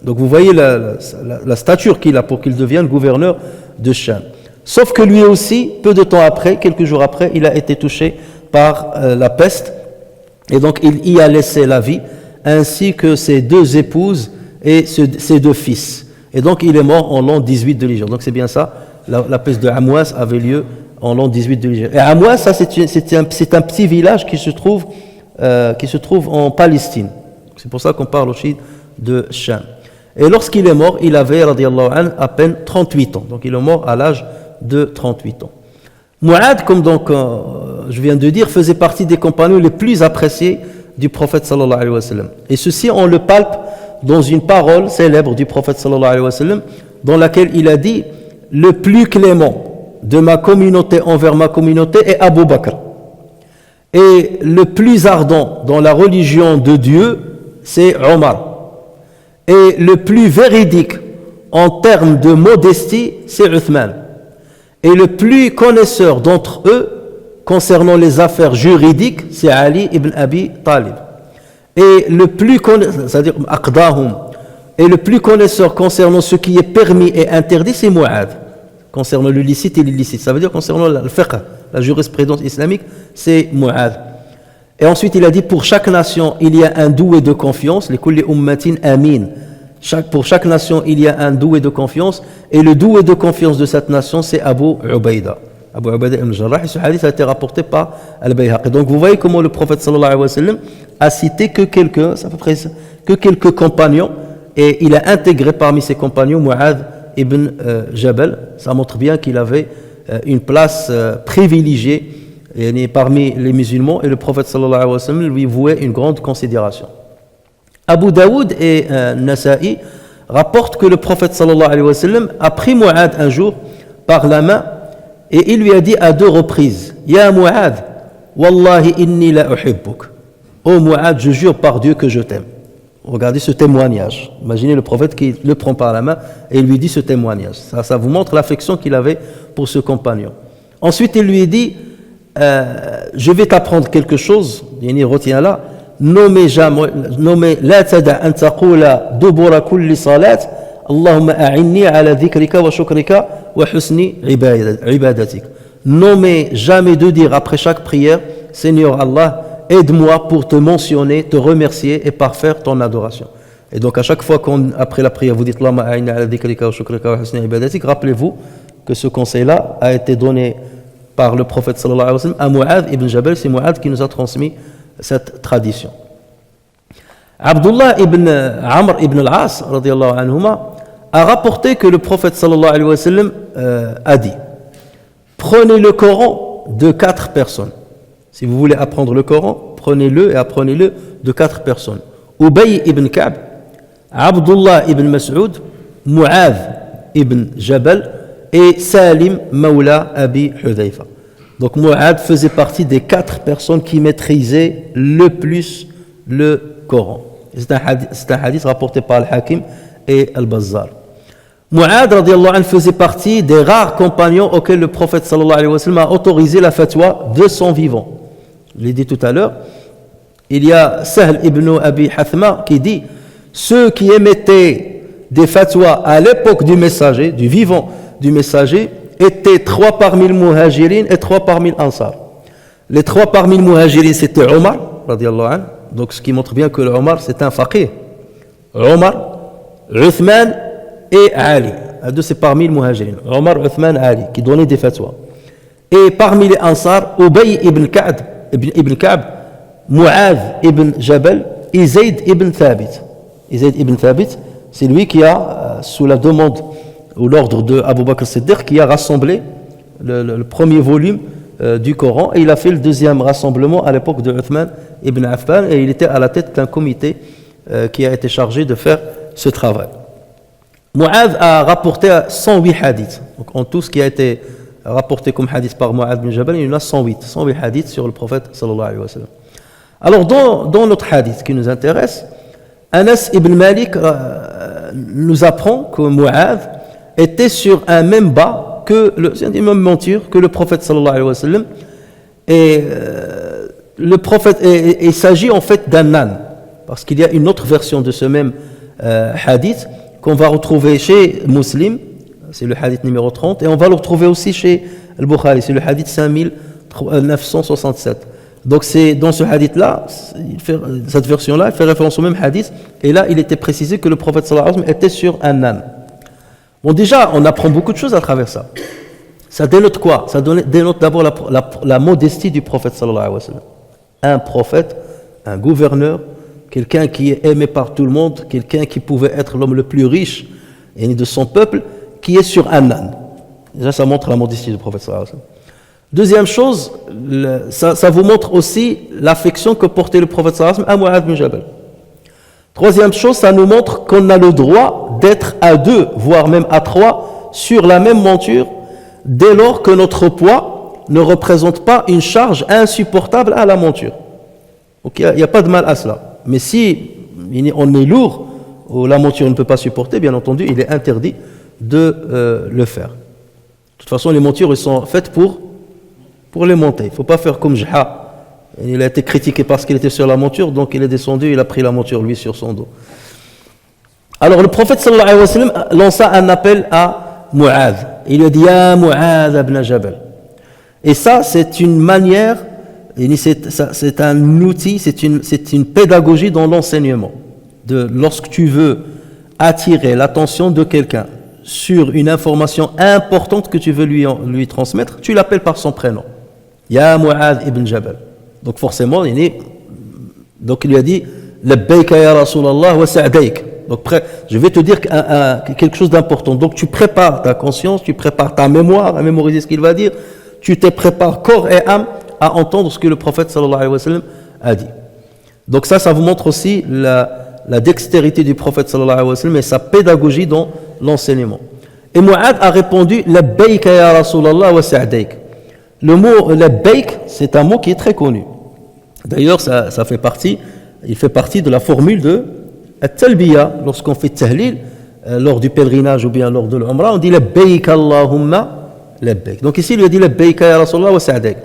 Donc vous voyez la stature qu'il a pour qu'il devienne gouverneur de Cham. Sauf que lui aussi, peu de temps après, quelques jours après, il a été touché par la peste. Et donc il y a laissé la vie, ainsi que ses deux épouses et ses deux fils. Et donc il est mort en l'an 18 de l'Hégire. Donc c'est bien ça, la peste de Amwas avait lieu en l'an 18 de l'Hégire. Et Amwas, ça c'est un petit village qui se trouve en Palestine. C'est pour ça qu'on parle aussi de Cham. Et lorsqu'il est mort, il avait, radiyallahu anhu, à peine 38 ans. Donc il est mort à l'âge de 38 ans. Mu'adh, comme donc je viens de dire, faisait partie des compagnons les plus appréciés du prophète sallallahu alayhi wa sallam. Et ceci, on le palpe dans une parole célèbre du prophète sallallahu alayhi wa sallam, dans laquelle il a dit « Le plus clément de ma communauté envers ma communauté est Abu Bakr. Et le plus ardent dans la religion de Dieu, c'est Omar. Et le plus véridique en termes de modestie, c'est Uthman. Et le plus connaisseur d'entre eux concernant les affaires juridiques, c'est Ali ibn Abi Talib. Et le plus connaisseur, c'est-à-dire Aqdahum, et le plus connaisseur concernant ce qui est permis et interdit, c'est Mu'adh. Concernant le licite et l'illicite, ça veut dire concernant le fiqh, la jurisprudence islamique, c'est Mu'adh. Et ensuite il a dit pour chaque nation il y a un doué de confiance, li kulli ummatin amin. Pour chaque nation il y a un doué de confiance et le doué de confiance de cette nation c'est Abu Ubaida. Abu Ubaida ibn Jarrah, et ce hadith a été rapporté par Al-Bayhaqi. Donc vous voyez comment le prophète sallallahu alayhi wa sallam a cité que quelques compagnons et il a intégré parmi ses compagnons Mu'adh ibn Jabal. Ça montre bien qu'il avait une place privilégiée parmi les musulmans et le prophète sallallahu alayhi wa sallam lui vouait une grande considération. Abu Daoud et Nasa'i rapporte que le prophète sallallahu alayhi wa sallam a pris Mu'adh un jour par la main et il lui a dit à 2 reprises, Ya Mu'adh, Wallahi inni la uhibbuk. Oh Mu'adh, je jure par Dieu que je t'aime. Regardez ce témoignage. Imaginez le prophète qui le prend par la main et il lui dit ce témoignage. Ça vous montre l'affection qu'il avait pour ce compagnon. Ensuite, il lui dit, je vais t'apprendre quelque chose, il retient là, nommez la tada an taqula dubura kulli salat, Allahumma a'inni ala dhikrika wa shukrika wa husni ibadatik. Nommez jamais de dire après chaque prière, Seigneur Allah, aide-moi pour te mentionner, te remercier et parfaire ton adoration. Et donc à chaque fois qu'après la prière vous dites Allahumma a'inni ala dhikrika wa shukrika wa husni ibadatik, rappelez-vous que ce conseil-là a été donné par le prophète sallallahu alayhi wa sallam à Mu'adh ibn Jabal. C'est Mu'adh qui nous a transmis cette tradition. Abdullah ibn Amr ibn al-As radiyallahu anhuma a rapporté que le prophète sallallahu alayhi wa sallam a dit, prenez le Coran de 4 personnes. Si vous voulez apprendre le Coran, prenez-le et apprenez-le de 4 personnes. Ubay ibn Ka'b, Abdullah ibn Mas'ud, Mu'adh ibn Jabal et Salim Mawla Abi Hudhayfa. Donc Mu'adh faisait partie des 4 personnes qui maîtrisaient le plus le Coran. C'est un hadith rapporté par Al-Hakim et Al-Bazzar. Mu'adh radiallahu anhu faisait partie des rares compagnons auxquels le prophète sallallahu alayhi wa sallam a autorisé la fatwa de son vivant. Je l'ai dit tout à l'heure. Il y a Sahl ibn Abi Hathma qui dit, ceux qui émettaient des fatwas à l'époque du messager, du vivant du messager, étaient 3 parmi le muhajirin et 3 parmi l'Ansar. Les 3 parmi le muhajirin, c'était Omar, radiallahu anhu, donc ce qui montre bien que le Omar, c'est un faqih. Omar, Uthman et Ali. À 2, c'est parmi le muhajirin. Omar, Uthman, Ali, qui donnaient des fatwas. Et parmi les Ansar, Ubay ibn Ka'b, Mu'adh ibn Jabal et Zayd ibn Thabit. Et Zayd ibn Thabit, c'est lui qui a, sous la demande ou l'ordre de Abu Bakr Siddiq, qui a rassemblé le premier volume du Coran, et il a fait le deuxième rassemblement à l'époque de Uthman ibn Affan, et il était à la tête d'un comité qui a été chargé de faire ce travail. Mu'adh a rapporté 108 hadiths. Donc en tout ce qui a été rapporté comme hadith par Mu'adh bin Jabal, il y en a 108 hadiths sur le prophète sallallahu alayhi wa sallam. Alors dans notre hadith qui nous intéresse, Anas ibn Malik nous apprend que Mu'adh était sur un même bas c'est une même monture que le prophète sallallahu alayhi wa sallam, et le prophète, il s'agit en fait d'un âne, parce qu'il y a une autre version de ce même hadith qu'on va retrouver chez Muslim, c'est le hadith numéro 30, et on va le retrouver aussi chez Al-Bukhari, c'est le hadith 5967. Donc c'est dans ce hadith-là, cette version-là, il fait référence au même hadith, et là il était précisé que le prophète sallallahu alayhi wa sallam était sur un âne. Bon, déjà, on apprend beaucoup de choses à travers ça. Ça dénote quoi? Ça dénote d'abord la modestie du prophète sallallahu alayhi wa sallam. Un prophète, un gouverneur, quelqu'un qui est aimé par tout le monde, quelqu'un qui pouvait être l'homme le plus riche de son peuple, qui est sur un âne. Déjà, ça montre la modestie du prophète sallallahu alayhi wa sallam. Deuxième chose, ça vous montre aussi l'affection que portait le prophète sallallahu alayhi wa sallam à Mu'adh bin Jabal. Troisième chose, ça nous montre qu'on a le droit d'être à 2, voire même à 3, sur la même monture, dès lors que notre poids ne représente pas une charge insupportable à la monture. Donc il n'y a pas de mal à cela. Mais si on est lourd, ou la monture ne peut pas supporter, bien entendu, il est interdit de le faire. De toute façon, les montures, elles sont faites pour les monter. Il ne faut pas faire comme Jha. Il a été critiqué parce qu'il était sur la monture, donc il est descendu, il a pris la monture, lui, sur son dos. Alors le prophète sallallahu alayhi wa sallam lança un appel à Mu'adh. Il lui a dit, Ya Mu'adh ibn Jabal. Et ça, c'est une manière, c'est un outil, c'est une pédagogie dans l'enseignement. Lorsque tu veux attirer l'attention de quelqu'un sur une information importante que tu veux lui transmettre, tu l'appelles par son prénom. Ya Mu'adh ibn Jabal. Donc forcément, il lui a dit Labbayka ya Rasulallah wa sa'dayk. Donc je vais te dire quelque chose d'important. Donc tu prépares ta conscience, tu prépares ta mémoire à mémoriser ce qu'il va dire, tu te prépares corps et âme à entendre ce que le prophète sallallahu alayhi wa sallam a dit. Donc ça vous montre aussi la dextérité du prophète sallallahu alayhi wa sallam et sa pédagogie dans l'enseignement. Et Mu'adh a répondu Labbayk ya Rasulallah wa sa'dayk. Le mot Labbayk, c'est un mot qui est très connu. D'ailleurs, il fait partie de la formule de At-Talbiya. Lorsqu'on fait Tahlil, lors du pèlerinage ou bien lors de l'Umrah, on dit Labbayk Allahumma Labbayk. Donc ici, il lui a dit Labbayk ya Rasulallah wa sa'dayk.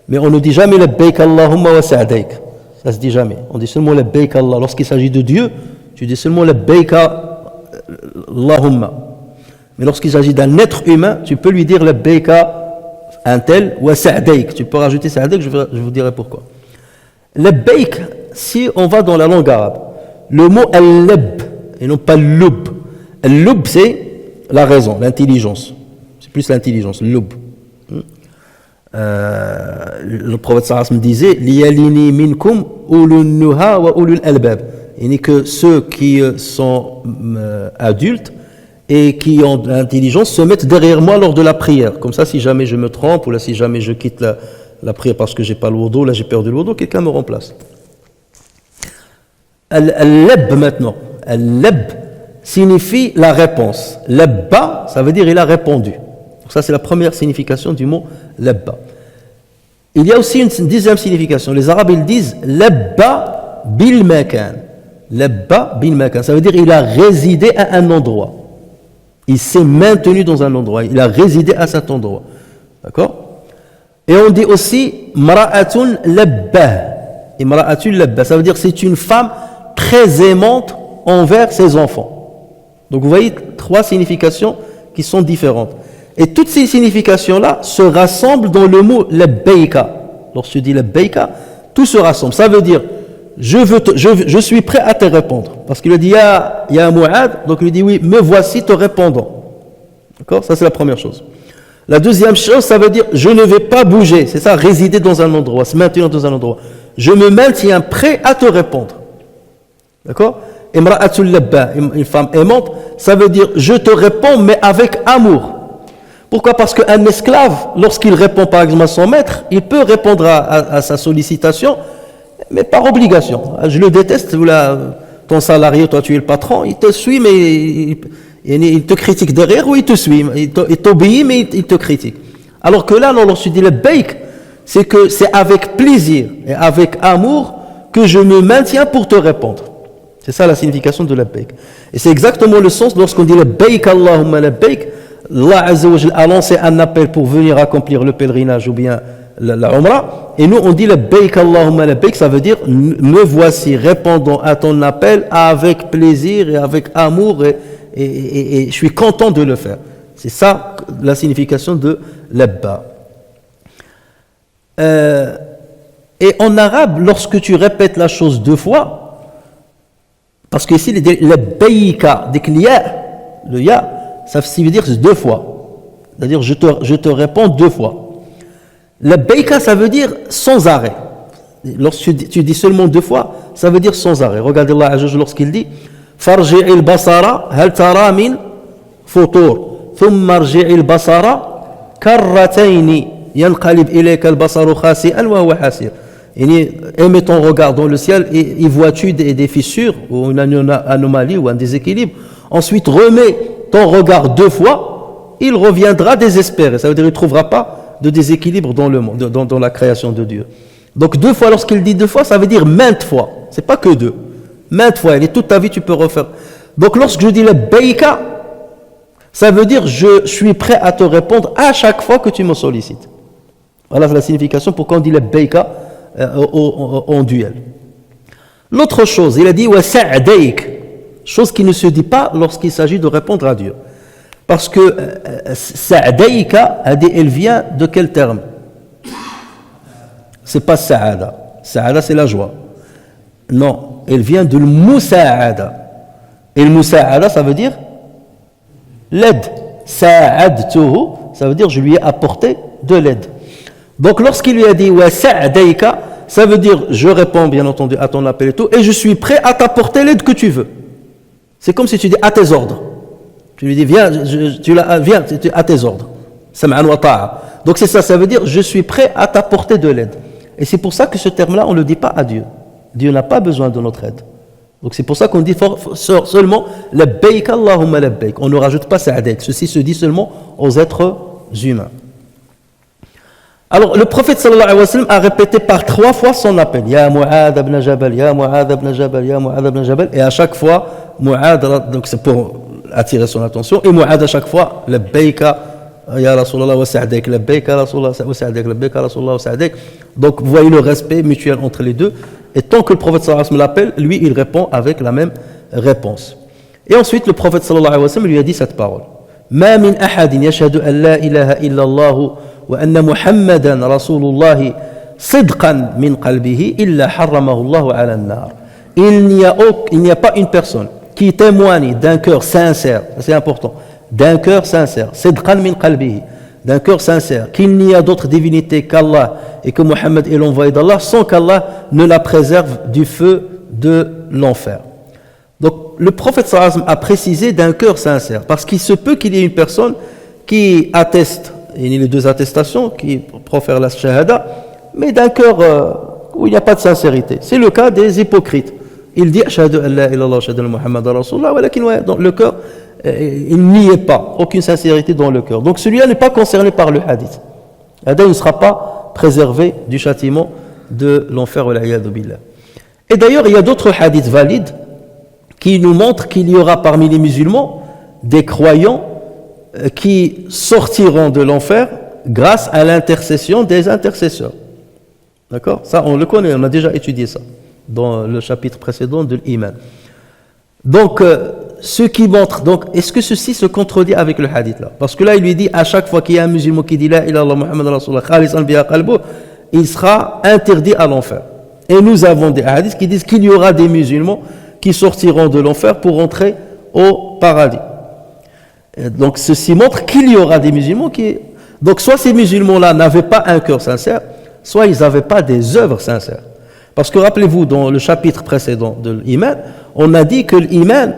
Mais on ne dit jamais Labbayk Allahumma wa sa'dayk. Ça se dit jamais. On dit seulement Labbayk Allah. Lorsqu'il s'agit de Dieu, tu dis seulement Labbayk Allahumma. Mais lorsqu'il s'agit d'un être humain, tu peux lui dire Labbayk un tel wa sa'dayk. Tu peux rajouter sa'dayk, je vous dirai pourquoi. Labbayk, si on va dans la langue arabe, le mot al-lab et non pas l'ub. Al-lub, c'est la raison, l'intelligence. C'est plus l'intelligence, l'ub. Le prophète sallallahu alayhi wa sallam disait liyalini minkum ulul nuha wa ulul albab. Il n'est que ceux qui sont adultes et qui ont de l'intelligence se mettent derrière moi lors de la prière. Comme ça, si jamais je me trompe ou là, si jamais je quitte la prière parce que j'ai pas le wudu, là j'ai perdu le wudu, quelqu'un me remplace. Al-lab maintenant. Al-lab signifie la réponse. Labba, ça veut dire il a répondu. Ça, c'est la première signification du mot labba. Il y a aussi une deuxième signification. Les Arabes, ils disent labba bil makan. Labba bil makan. Ça veut dire il a résidé à un endroit. Il s'est maintenu dans un endroit. Il a résidé à cet endroit. D'accord? Et on dit aussi mara'atun labba. Imra'atun labba. Ça veut dire c'est une femme très aimante envers ses enfants. Donc vous voyez trois significations qui sont différentes. Et toutes ces significations-là se rassemblent dans le mot labbayka. Lorsque tu dis labbayka, tout se rassemble. Ça veut dire, je suis prêt à te répondre. Parce qu'il lui dit, il y a un Mu'adh, donc il lui dit, oui, me voici te répondant. D'accord? Ça, c'est la première chose. La deuxième chose, ça veut dire, je ne vais pas bouger. C'est ça, résider dans un endroit, se maintenir dans un endroit. Je me maintiens prêt à te répondre. D'accord? Imra'atul labba, une femme aimante, ça veut dire, je te réponds, mais avec amour. Pourquoi? Parce qu'un esclave, lorsqu'il répond par exemple à son maître, il peut répondre à sa sollicitation, mais par obligation. Je le déteste, ton salarié, toi tu es le patron, il te suit, mais il te critique derrière ou il te suit, il t'obéit, mais il te critique. Alors que là, lorsque tu dis le baik, c'est que c'est avec plaisir et avec amour que je me maintiens pour te répondre. C'est ça la signification de la baik. Et c'est exactement le sens lorsqu'on dit le baik Allahumma la baik. Allah Azza wa Jalla a lancé un appel pour venir accomplir le pèlerinage ou bien la Umrah. Et nous, on dit labbayk Allahumma labbayk, ça veut dire me voici répondant à ton appel avec plaisir et avec amour et je suis content de le faire. C'est ça la signification de labba. Et en arabe, lorsque tu répètes la chose deux fois, parce que ici, labbayka, dès que le ya, ça veut dire deux fois. C'est-à-dire, je te réponds deux fois. Labbayka, ça veut dire sans arrêt. Lorsque tu dis seulement deux fois, ça veut dire sans arrêt. Regardez Allah Azza wa Jalla lorsqu'il dit Farji'il basara hal tara min futur. Thumma arji'il basara karrataini yanqalib ilayka al-basaru khasi'an wa huwa hasir. Aimez ton regard dans le ciel et y vois-tu des fissures ou une anomalie ou un déséquilibre. Ensuite, remets ton regard deux fois, il reviendra désespéré. Ça veut dire qu'il ne trouvera pas de déséquilibre dans le monde, dans la création de Dieu. Donc deux fois, lorsqu'il dit deux fois, ça veut dire maintes fois. C'est pas que deux. Maintes fois. Et toute ta vie, tu peux refaire. Donc lorsque je dis le baïka, ça veut dire je suis prêt à te répondre à chaque fois que tu me sollicites. Voilà la signification pourquoi on dit le baïka en duel. L'autre chose, il a dit wa sa'dayk. Chose qui ne se dit pas lorsqu'il s'agit de répondre à Dieu. Parce que sa'dayka, elle vient de quel terme? C'est pas sa'ada. Sa'ada, c'est la joie. Non, elle vient de l'musa'ada. Et le musa'ada, ça veut dire l'aide. Sa'adtuhu, ça veut dire je lui ai apporté de l'aide. Donc lorsqu'il lui a dit wa sa'dayka, ça veut dire je réponds bien entendu à ton appel et tout, et je suis prêt à t'apporter l'aide que tu veux. C'est comme si tu dis à tes ordres. Tu lui dis viens, viens à tes ordres. Sam'an wa ta'a. Donc c'est ça, ça veut dire je suis prêt à t'apporter de l'aide. Et c'est pour ça que ce terme-là, on ne le dit pas à Dieu. Dieu n'a pas besoin de notre aide. Donc c'est pour ça qu'on dit seulement labbaik Allahumma labbaik. On ne rajoute pas sa'daik. Ceci se dit seulement aux êtres humains. Alors le prophète sallallahu alayhi wa sallam a répété par 3 fois son appel. Ya Mu'adh ibn Jabal, Ya Mu'adh ibn Jabal, Ya Mu'adh ibn Jabal. Et à chaque fois, Mu'adh, donc c'est pour attirer son attention. Et Mu'adh à chaque fois, labbaika Ya Rasulallah wa sa'daik, labbaika Rasulallah wa sa'daik, labbaika Rasulallah wa sa'daik. Donc vous voyez le respect mutuel entre les deux. Et tant que le prophète sallallahu alayhi wa sallam l'appelle, lui il répond avec la même réponse. Et ensuite le prophète sallallahu alayhi wa sallam lui a dit cette parole. Ma min ahadin yashhadu an la ilaha illa Allah wa anna Muhammadan Rasulullah sidqan min qalbihi illa harramahu Allah ala an-nar. Il n'y a pas une personne qui témoigne d'un cœur sincère, c'est important, d'un cœur sincère, sidqan min qalbihi, d'un cœur sincère, qu'il n'y a d'autre divinité qu'Allah et que Mohammed est l'envoyé d'Allah, sans qu'Allah ne la préserve du feu de l'enfer. Donc le prophète sallallahu alayhi wa sallam a précisé d'un cœur sincère, parce qu'il se peut qu'il y ait une personne qui atteste, il y a les 2 attestations, qui profère la shahada, mais d'un cœur où il n'y a pas de sincérité. C'est le cas des hypocrites. Il dit ashhadu an la ilaha illallah wa ashhadu anna Muhammadan rasulullah, mais dans le cœur, il n'y est pas, aucune sincérité dans le cœur. Donc celui-là n'est pas concerné par le hadith. Il ne sera pas préservé du châtiment de l'enfer. Et d'ailleurs, il y a d'autres hadiths valides qui nous montrent qu'il y aura parmi les musulmans des croyants qui sortiront de l'enfer grâce à l'intercession des intercesseurs. D'accord? Ça, on le connaît, on a déjà étudié ça dans le chapitre précédent de l'iman. Donc, ce qui montre, donc, est-ce que ceci se contredit avec le hadith là? Parce que là, il lui dit, à chaque fois qu'il y a un musulman qui dit la ilaha illallah Muhammad Rasulullah khalisan biha qalbuh, il sera interdit à l'enfer. Et nous avons des hadiths qui disent qu'il y aura des musulmans qui sortiront de l'enfer pour entrer au paradis. Et donc, ceci montre qu'il y aura des musulmans qui... Donc, soit ces musulmans-là n'avaient pas un cœur sincère, soit ils n'avaient pas des œuvres sincères. Parce que rappelez-vous, dans le chapitre précédent de l'iman, on a dit que l'iman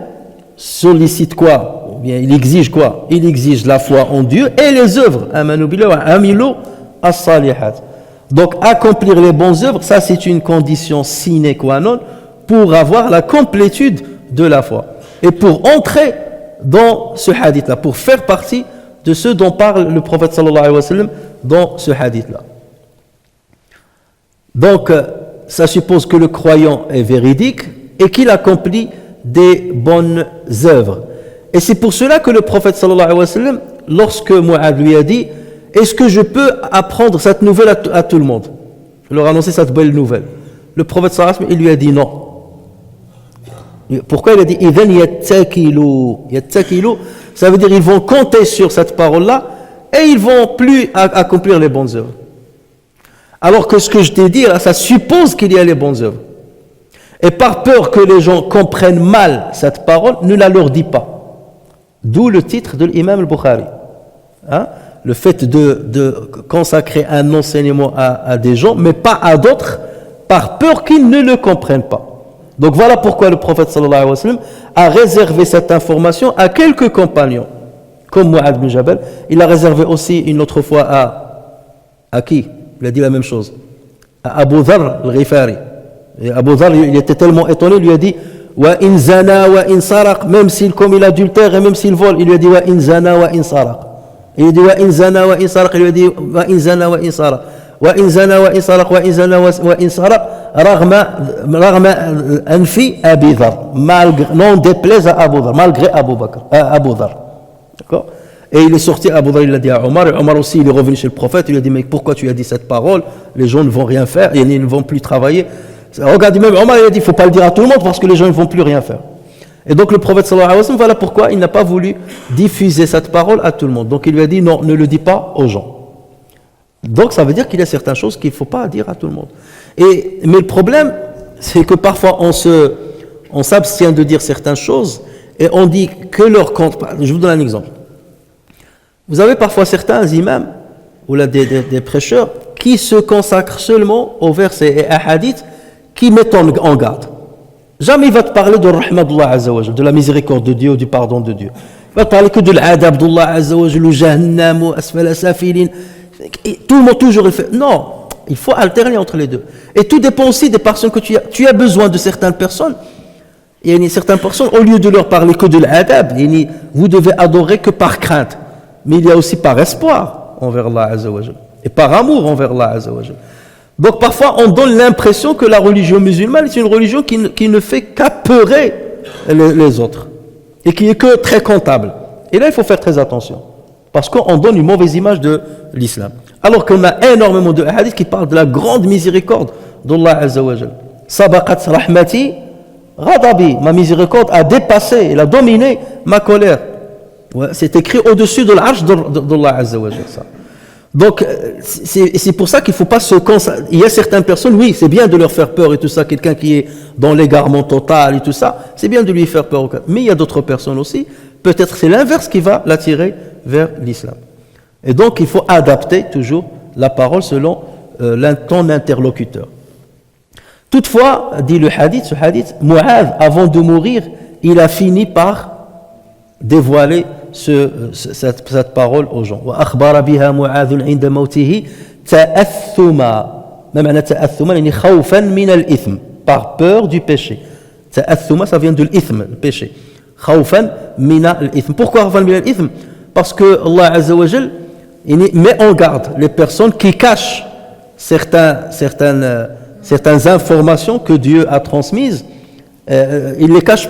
sollicite quoi? Ou bien il exige quoi? Il exige la foi en Dieu et les œuvres. Amanu billah wa amilu as-salihat. Donc accomplir les bonnes œuvres, ça c'est une condition sine qua non pour avoir la complétude de la foi. Et pour entrer dans ce hadith-là, pour faire partie de ceux dont parle le prophète sallallahu alayhi wa sallam dans ce hadith-là. Donc, ça suppose que le croyant est véridique et qu'il accomplit des bonnes œuvres. Et c'est pour cela que le prophète sallallahu alayhi wa sallam, lorsque Mu'adh lui a dit « Est-ce que je peux apprendre cette nouvelle à tout le monde ?» Il leur a annoncé cette belle nouvelle. Le prophète sallallahu alayhi wa sallam, il lui a dit non. Pourquoi il a dit « Idhan yattakilu » Yattakilu, ça veut dire ils vont compter sur cette parole-là et ils vont plus accomplir les bonnes œuvres. Alors que ce que je t'ai dit, là, ça suppose qu'il y a les bonnes œuvres. Et par peur que les gens comprennent mal cette parole, ne la leur dis pas. D'où le titre de l'imam al-Bukhari. Hein? Le fait de consacrer un enseignement à des gens, mais pas à d'autres, par peur qu'ils ne le comprennent pas. Donc voilà pourquoi le prophète sallallahu alayhi wa sallam a réservé cette information à quelques compagnons, comme Mu'adh bin Jabal. Il a réservé aussi une autre fois à qui? Il a dit la même chose. À Abu Dharr al-Ghifari. Et Abu Dharr, il était tellement étonné, il lui a dit wa in zana wa in saraq, même s'il commet l'adultère et même s'il vole, il lui a dit wa in zana wa in saraq. Il lui a dit wa in zana wa in saraq, il lui a dit wa in zana wa in saraq. Wa in zana wa in saraq wa in zana wa in saraq, raghma anfi Abi Dharr, malgré, non déplaise à Abu Dharr, malgré Abu Dharr. D'accord? Et il est sorti, Abu Dharr, il a dit à Omar, et Omar aussi, il est revenu chez le prophète, il lui a dit, mais pourquoi tu as dit cette parole? Les gens ne vont rien faire, et ils ne vont plus travailler. Regarde, même Omar, il a dit, il ne faut pas le dire à tout le monde, parce que les gens ne vont plus rien faire. Et donc le prophète sallallahu alayhi wa sallam, voilà pourquoi il n'a pas voulu diffuser cette parole à tout le monde. Donc il lui a dit, non, ne le dis pas aux gens. Donc ça veut dire qu'il y a certaines choses qu'il ne faut pas dire à tout le monde. Mais le problème, c'est que parfois on s'abstient de dire certaines choses, et on dit que leur compte. Je vous donne un exemple. Vous avez parfois certains imams ou là des prêcheurs qui se consacrent seulement aux versets et hadiths qui mettent en garde. Jamais il va te parler de rahmat d'Allah Azza wa Jal, de la miséricorde de Dieu ou du pardon de Dieu. Il va te parler que de l'adab d'Allah Azza wa Jal, ou jahannam, ou asfala safilin. Tout le monde toujours il fait. Non, il faut alterner entre les deux. Et tout dépend aussi des personnes que tu as besoin de certaines personnes. Il y a certaines personnes, au lieu de leur parler que de l'adab, vous devez adorer que par crainte. Mais il y a aussi par espoir envers Allah Azza wa Jal, et par amour envers Allah Azza wa Jal. Donc parfois on donne l'impression que la religion musulmane est une religion qui ne fait qu'apeurer les autres et qui est que très comptable. Et là il faut faire très attention parce qu'on donne une mauvaise image de l'islam. Alors qu'on a énormément de hadiths qui parlent de la grande miséricorde d'Allah Azza wa Jal. Sabaqat rahmati ghadabi, ma miséricorde a dépassé, elle a dominé ma colère. Ouais, c'est écrit au-dessus de l'arche d'Allah Azza wa Jal, ça. Donc, c'est pour ça qu'il ne faut pas se concentrer. Il y a certaines personnes, oui, c'est bien de leur faire peur et tout ça. Quelqu'un qui est dans l'égarement total et tout ça, c'est bien de lui faire peur. Mais il y a d'autres personnes aussi, peut-être c'est l'inverse qui va l'attirer vers l'islam. Et donc, il faut adapter toujours la parole selon ton interlocuteur. Toutefois, dit ce hadith, Mu'adh, avant de mourir, il a fini par dévoiler cette parole aux gens. وأخبر بها معاذ عند موته تأثما. ما معنى تأثما؟ يعني خوفا من الإثم, par peur du péché. تأثما, ça vient de l'ithme, le péché. خوفا من الإثم. Pourquoi خوفا من الإثم? Parce que Allah Azza wa Jal met en garde les personnes qui cachent certaines informations que Dieu a transmises. Il les cache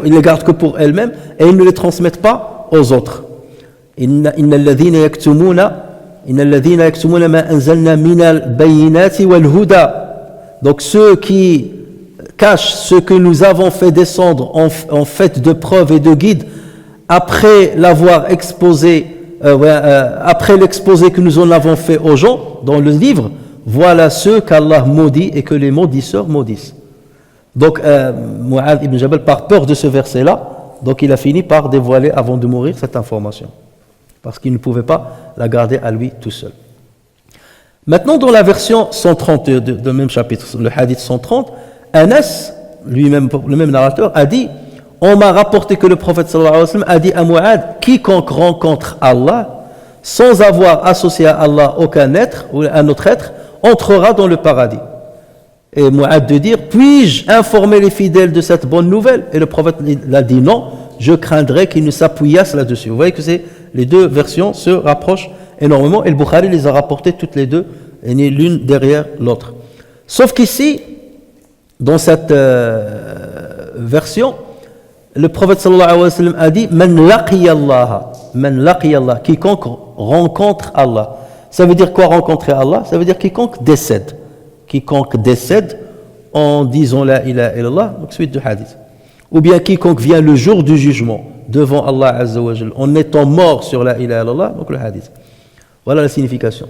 il les garde que pour elles-mêmes et ils ne les transmettent pas aux autres. إن الذين يكتمون ما أنزلنا من البينات والهدى. Donc ceux qui cachent ce que nous avons fait descendre en fait de preuves et de guides après l'avoir exposé, après l'exposé que nous en avons fait aux gens dans le livre, voilà ceux qu'Allah maudit et que les maudisseurs maudissent. Donc Mu'adh ibn Jabal, par peur de ce verset-là, donc il a fini par dévoiler avant de mourir cette information, parce qu'il ne pouvait pas la garder à lui tout seul. Maintenant, dans la version 130 de même chapitre, le hadith 130, Anas, lui-même, le même narrateur, a dit: on m'a rapporté que le prophète sallallahu alayhi wa sallam a dit à Mu'adh, quiconque rencontre Allah sans avoir associé à Allah aucun être ou un autre être entrera dans le paradis. Et Mu'adh de dire: puis-je informer les fidèles de cette bonne nouvelle? Et le prophète a dit: non, je craindrais qu'ils ne s'appuyassent là-dessus. Vous voyez que les deux versions se rapprochent énormément et le Bukhari les a rapportées toutes les deux, l'une derrière l'autre. Sauf qu'ici, dans cette version, le prophète sallallahu alayhi wa sallam a dit: man laqiya Allah, quiconque rencontre Allah. Ça veut dire quoi, rencontrer Allah? Ça veut dire quiconque décède. Quiconque décède en disant la ilaha illallah, donc suite du hadith. Ou bien quiconque vient le jour du jugement devant Allah Azza wa Jal en étant mort sur la ilaha illallah, donc le hadith. Voilà la signification.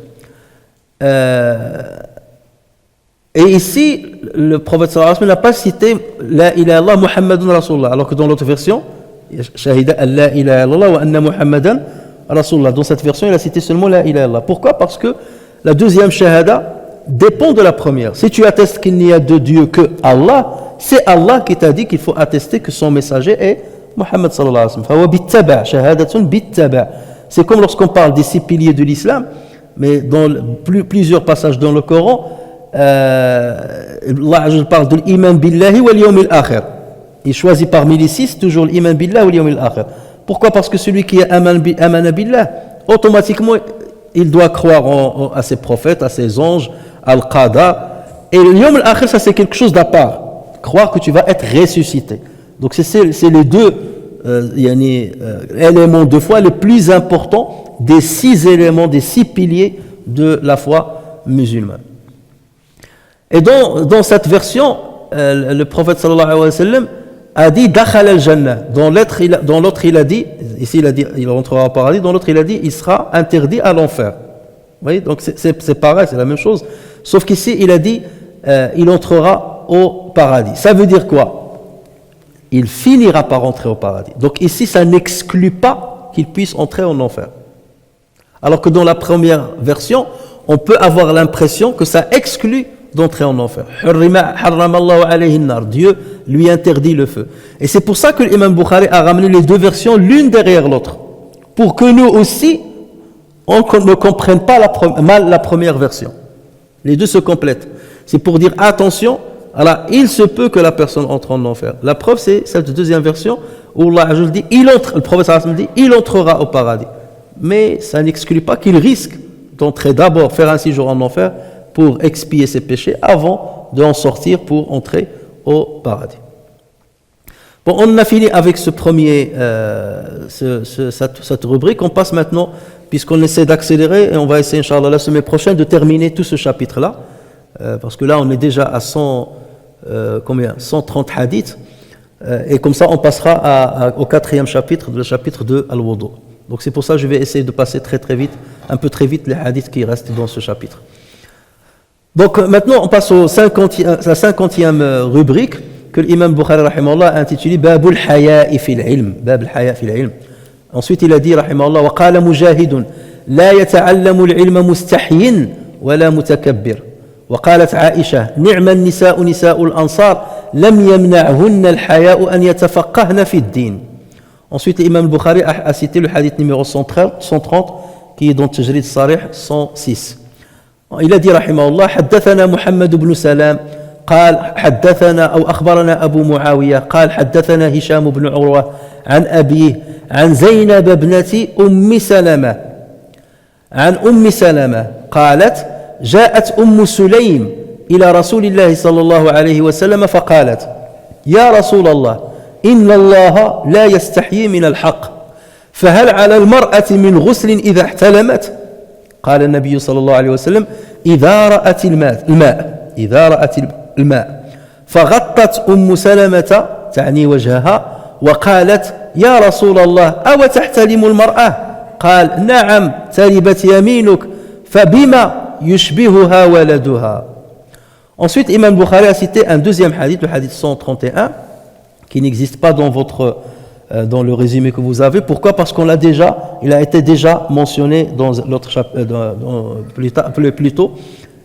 Et ici, le prophète sallallahu alayhi wa sallam n'a pas cité la ilaha illallah Muhammadun Rasulullah, alors que dans l'autre version, Shahida la ilaha illallah wa anna Muhammadan Rasulullah. Dans cette version, il a cité seulement la ilaha illallah. Pourquoi? Parce que la deuxième shahada dépend de la première. Si tu attestes qu'il n'y a de Dieu que Allah, c'est Allah qui t'a dit qu'il faut attester que son messager est Muhammad sallallahu alayhi wa sallam. C'est comme lorsqu'on parle des 6 piliers de l'islam, mais dans plusieurs passages dans le Coran, Allah parle de l'iman billahi wal yawmil akhir. Il choisit parmi les 6 toujours l'iman billahi wal yawmil akhir. Pourquoi? Parce que celui qui est amana billah, automatiquement il doit croire à ses prophètes, à ses anges, al-qada. Et le yawm al-akhir, ça c'est quelque chose d'à part. Croire que tu vas être ressuscité. Donc c'est les deux éléments de foi les plus importants des 6 éléments, des 6 piliers de la foi musulmane. Et dans cette version, le prophète sallallahu alayhi wa sallam a dit Dakhal al-Jannah. Dans l'autre, il a dit, ici il a dit il rentrera au paradis, dans l'autre il a dit il sera interdit à l'enfer. Vous voyez, donc c'est pareil, c'est la même chose. Sauf qu'ici il a dit il entrera au paradis. Ça veut dire quoi? Il finira par entrer au paradis. Donc ici ça n'exclut pas qu'il puisse entrer en enfer. Alors que dans la première version, on peut avoir l'impression que ça exclut d'entrer en enfer. Dieu lui interdit le feu. Et c'est pour ça que l'imam Bukhari a ramené les deux versions l'une derrière l'autre, pour que nous aussi on ne comprenne pas mal la première version. Les deux se complètent. C'est pour dire attention alors il se peut que la personne entre en enfer. La preuve, c'est cette deuxième version où Allah dit, le prophète sallallahu alayhi wa sallam dit, il entrera au paradis. Mais ça n'exclut pas qu'il risque d'entrer d'abord, faire un séjour en enfer pour expier ses péchés avant d'en sortir pour entrer au paradis. Bon, on a fini avec ce premier, cette rubrique. On passe maintenant, puisqu'on essaie d'accélérer, et on va essayer, Inch'Allah, la semaine prochaine, de terminer tout ce chapitre-là, parce que là, on est déjà à 130 hadiths, et comme ça, on passera au quatrième chapitre, le chapitre de Al-Wudu. Donc c'est pour ça que je vais essayer de passer très vite, un peu très vite, les hadiths qui restent dans ce chapitre. Donc maintenant, on passe à la 50e rubrique, que l'imam Bukhari rahimahullah a intitulé Babul Haya'i fil ilm. Babul Haya'i fil ilm. Ensuite, il a dit rahimahullah wa qala mujahidun la yata'allamu al-ilma mustahyin wa la mutakabbir. Wa qalat Aisha ni'ma an-nisa'u nisa'u al-ansar lam yamna'hunna al-haya'u an yatafaqqahna fi ad-din. Ensuite, l'imam Bukhari a cité le hadith numéro 130 qui est dans Tajrid Sarih 106. Il a dit rahimahullah haddathana Muhammad ibn Salam قال حدثنا أو أخبرنا أبو معاوية قال حدثنا هشام بن عروة عن أبيه عن زينب ابنة أم سلمة عن أم سلمة قالت جاءت أم سليم إلى رسول الله صلى الله عليه وسلم فقالت يا رسول الله إن الله لا يستحيي من الحق فهل على المرأة من غسل إذا احتلمت قال النبي صلى الله عليه وسلم إذا رأت الماء فغطت أم سلمة تعني وجهها وقالت يا رسول الله أو تحتلم المرأة قال نعم تربت يمينك فبما يشبهها ولدها. Ensuite, Imam Bukhari a cité un deuxième hadith, le hadith 131, qui n'existe pas dans le résumé que vous avez. Pourquoi? Parce qu'on l'a déjà, il a été déjà mentionné dans l'autre chapitre, plus tôt,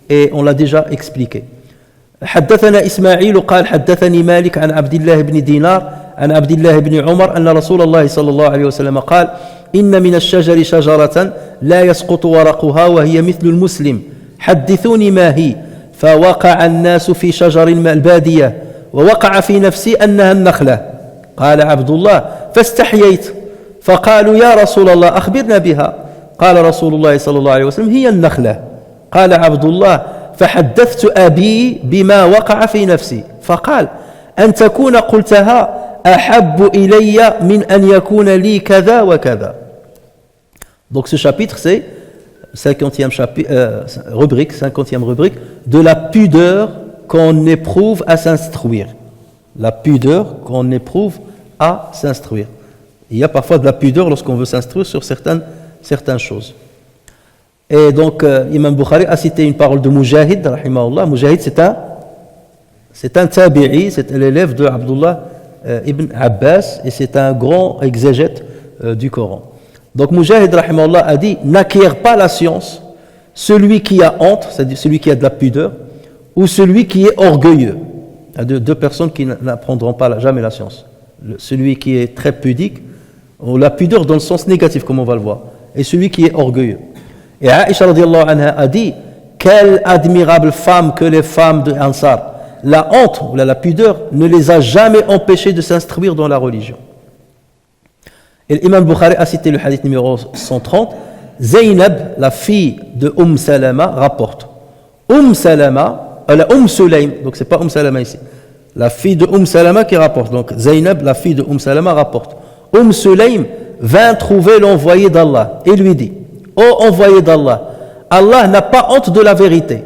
et on l'a déjà expliqué. حدثنا إسماعيل قال حدثني مالك عن عبد الله بن دينار عن عبد الله بن عمر أن رسول الله صلى الله عليه وسلم قال إن من الشجر شجرة لا يسقط ورقها وهي مثل المسلم حدثوني ما هي فوقع الناس في شجر البادية ووقع في نفسي أنها النخلة قال عبد الله فاستحييت فقالوا يا رسول الله أخبرنا بها قال رسول الله صلى الله عليه وسلم هي النخلة قال عبد الله فحدثت أبي بما وقع في نفسي فقال أن تكون قلتها أحب إلي من أن يكون لي كذا وكذا. Donc ce chapitre c'est 50e rubrique de la pudeur qu'on éprouve à s'instruire. La pudeur qu'on éprouve à s'instruire. Il y a parfois de la pudeur lorsqu'on veut s'instruire sur certaines choses. Et donc, Imam Bukhari a cité une parole de Mujahid, rahimahullah. Mujahid, c'est un tabi'i, c'est l'élève de Abdullah ibn Abbas, et c'est un grand exégète du Coran. Donc, Mujahid, rahimahullah, a dit n'acquiert pas la science celui qui a honte, c'est-à-dire celui qui a de la pudeur, ou celui qui est orgueilleux. Il y a deux personnes qui n'apprendront pas jamais la science. Celui qui est très pudique, ou la pudeur dans le sens négatif, comme on va le voir, et celui qui est orgueilleux. Et Aisha radiallahu anha a dit quelle admirable femme que les femmes de Ansar. La honte ou la pudeur ne les a jamais empêchées de s'instruire dans la religion. Et l'imam Bukhari a cité le hadith numéro 130. Zaynab, la fille de Salama, rapporte. Salama, Sulaym, donc c'est pas Salama ici. La fille de Salama qui rapporte. Donc Zaynab, la fille de Salama, rapporte. Sulaym vint trouver l'envoyé d'Allah et lui dit ô envoyé d'Allah, Allah n'a pas honte de la vérité.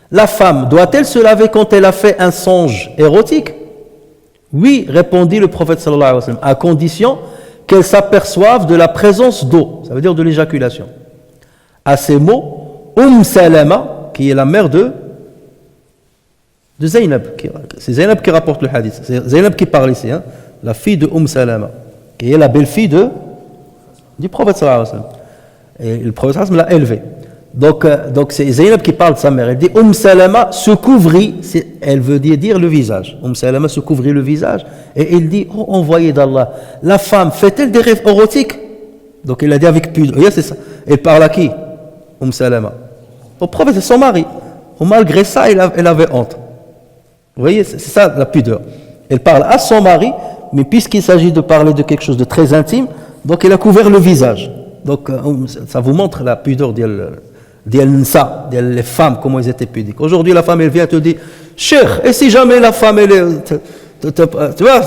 La femme doit-elle se laver quand elle a fait un songe érotique? Oui, répondit le prophète sallallahu alayhi wa sallam, à condition qu'elle s'aperçoive de la présence d'eau, ça veut dire de l'éjaculation. À ces mots, Salama, qui est la mère de Zaynab, c'est Zaynab qui rapporte le hadith, c'est Zaynab qui parle ici, hein, la fille de Salama, qui est la belle-fille du prophète sallallahu alayhi wa sallam. Et le prophète l'a élevé. Donc c'est Zaynab qui parle de sa mère. Elle dit Salama se couvrit, elle veut dire le visage. Salama se couvrit le visage. Et il dit oh envoyé d'Allah, la femme fait-elle des rêves érotiques? Donc il a dit avec pudeur. Oui, c'est ça. Elle parle à qui? Salama. Au prophète, c'est son mari. Malgré ça, elle avait honte. Vous voyez, c'est ça la pudeur. Elle parle à son mari, mais puisqu'il s'agit de parler de quelque chose de très intime, donc elle a couvert le visage. Donc ça vous montre la pudeur des femmes, comment elles étaient pudiques. Aujourd'hui, la femme, elle vient te dire, cher, et si jamais la femme, elle est... Tu vois,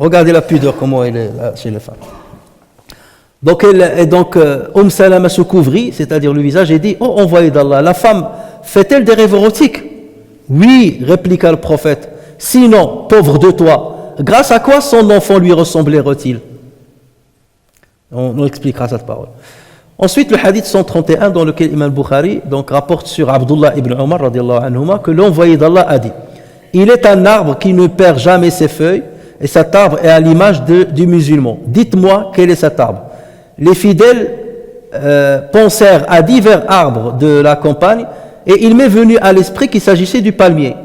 regardez la pudeur, comment elle est là, chez les femmes. Donc, Salama se couvrit, c'est-à-dire le visage, et dit, oh, envoyé d'Allah, la femme fait-elle des rêves érotiques? Oui, répliqua le prophète. Sinon, pauvre de toi, grâce à quoi son enfant lui ressemblerait-il? On expliquera cette parole. Ensuite, le hadith 131, dans lequel Imam Bukhari donc, rapporte sur Abdullah ibn Omar, que l'envoyé d'Allah a dit, il est un arbre qui ne perd jamais ses feuilles, et cet arbre est à l'image du musulman. Dites-moi, quel est cet arbre? Les fidèles pensèrent à divers arbres de la campagne, et il m'est venu à l'esprit qu'il s'agissait du palmier.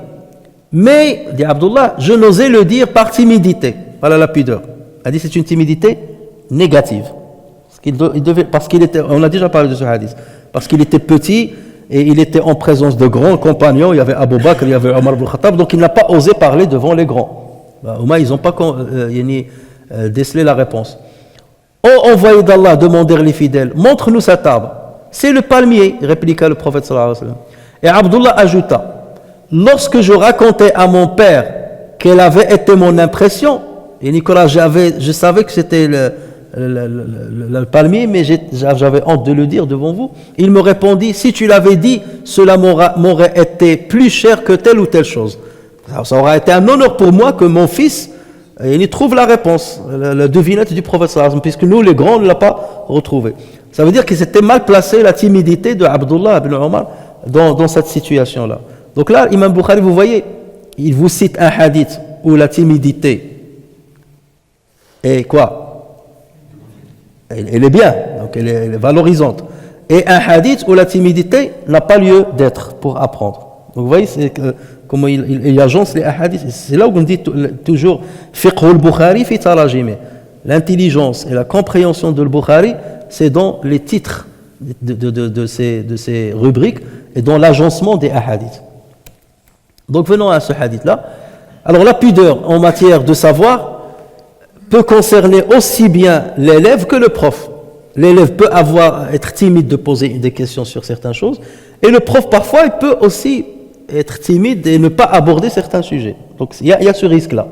Mais, dit Abdullah, je n'osais le dire par timidité. Voilà la pudeur. Il a dit c'est une timidité négative. Parce qu'il était, on a déjà parlé de ce hadith, parce qu'il était petit et il était en présence de grands compagnons, il y avait Abu Bakr, il y avait Omar ibn Khattab, donc il n'a pas osé parler devant les grands. Au moins, ils n'ont pas décelé la réponse. Ô envoyé d'Allah, demandèrent les fidèles, montre-nous cet arbre. C'est le palmier, répliqua le prophète sallallahu alayhi wa sallam. Et Abdullah ajouta, lorsque je racontais à mon père quelle avait été mon impression, et Nicolas, je savais que c'était le palmier, mais j'avais honte de le dire devant vous. Il me répondit, si tu l'avais dit, cela m'aurait été plus cher que telle ou telle chose. Ça aurait été un honneur pour moi que mon fils il trouve la réponse, la devinette du prophète sallallahu alayhi wa sallam, puisque nous les grands on ne l'a pas retrouvé. Ça veut dire que c'était mal placé la timidité de Abdullah ibn Omar dans cette situation-là. Donc là, Imam Bukhari, vous voyez, il vous cite un hadith où la timidité est quoi? Elle est bien, donc elle est valorisante. Et un hadith où la timidité n'a pas lieu d'être pour apprendre. Donc vous voyez comment il agence les hadiths. C'est là où on dit toujours fiqh al-Bukhari fi tarajimi. L'intelligence et la compréhension de al-Bukhari, c'est dans les titres de ces rubriques et dans l'agencement des hadiths. Donc venons à ce hadith-là. Alors la pudeur en matière de savoir peut concerner aussi bien l'élève que le prof. L'élève peut être timide de poser des questions sur certaines choses, et le prof parfois il peut aussi être timide et ne pas aborder certains sujets. Donc il y a ce risque-là.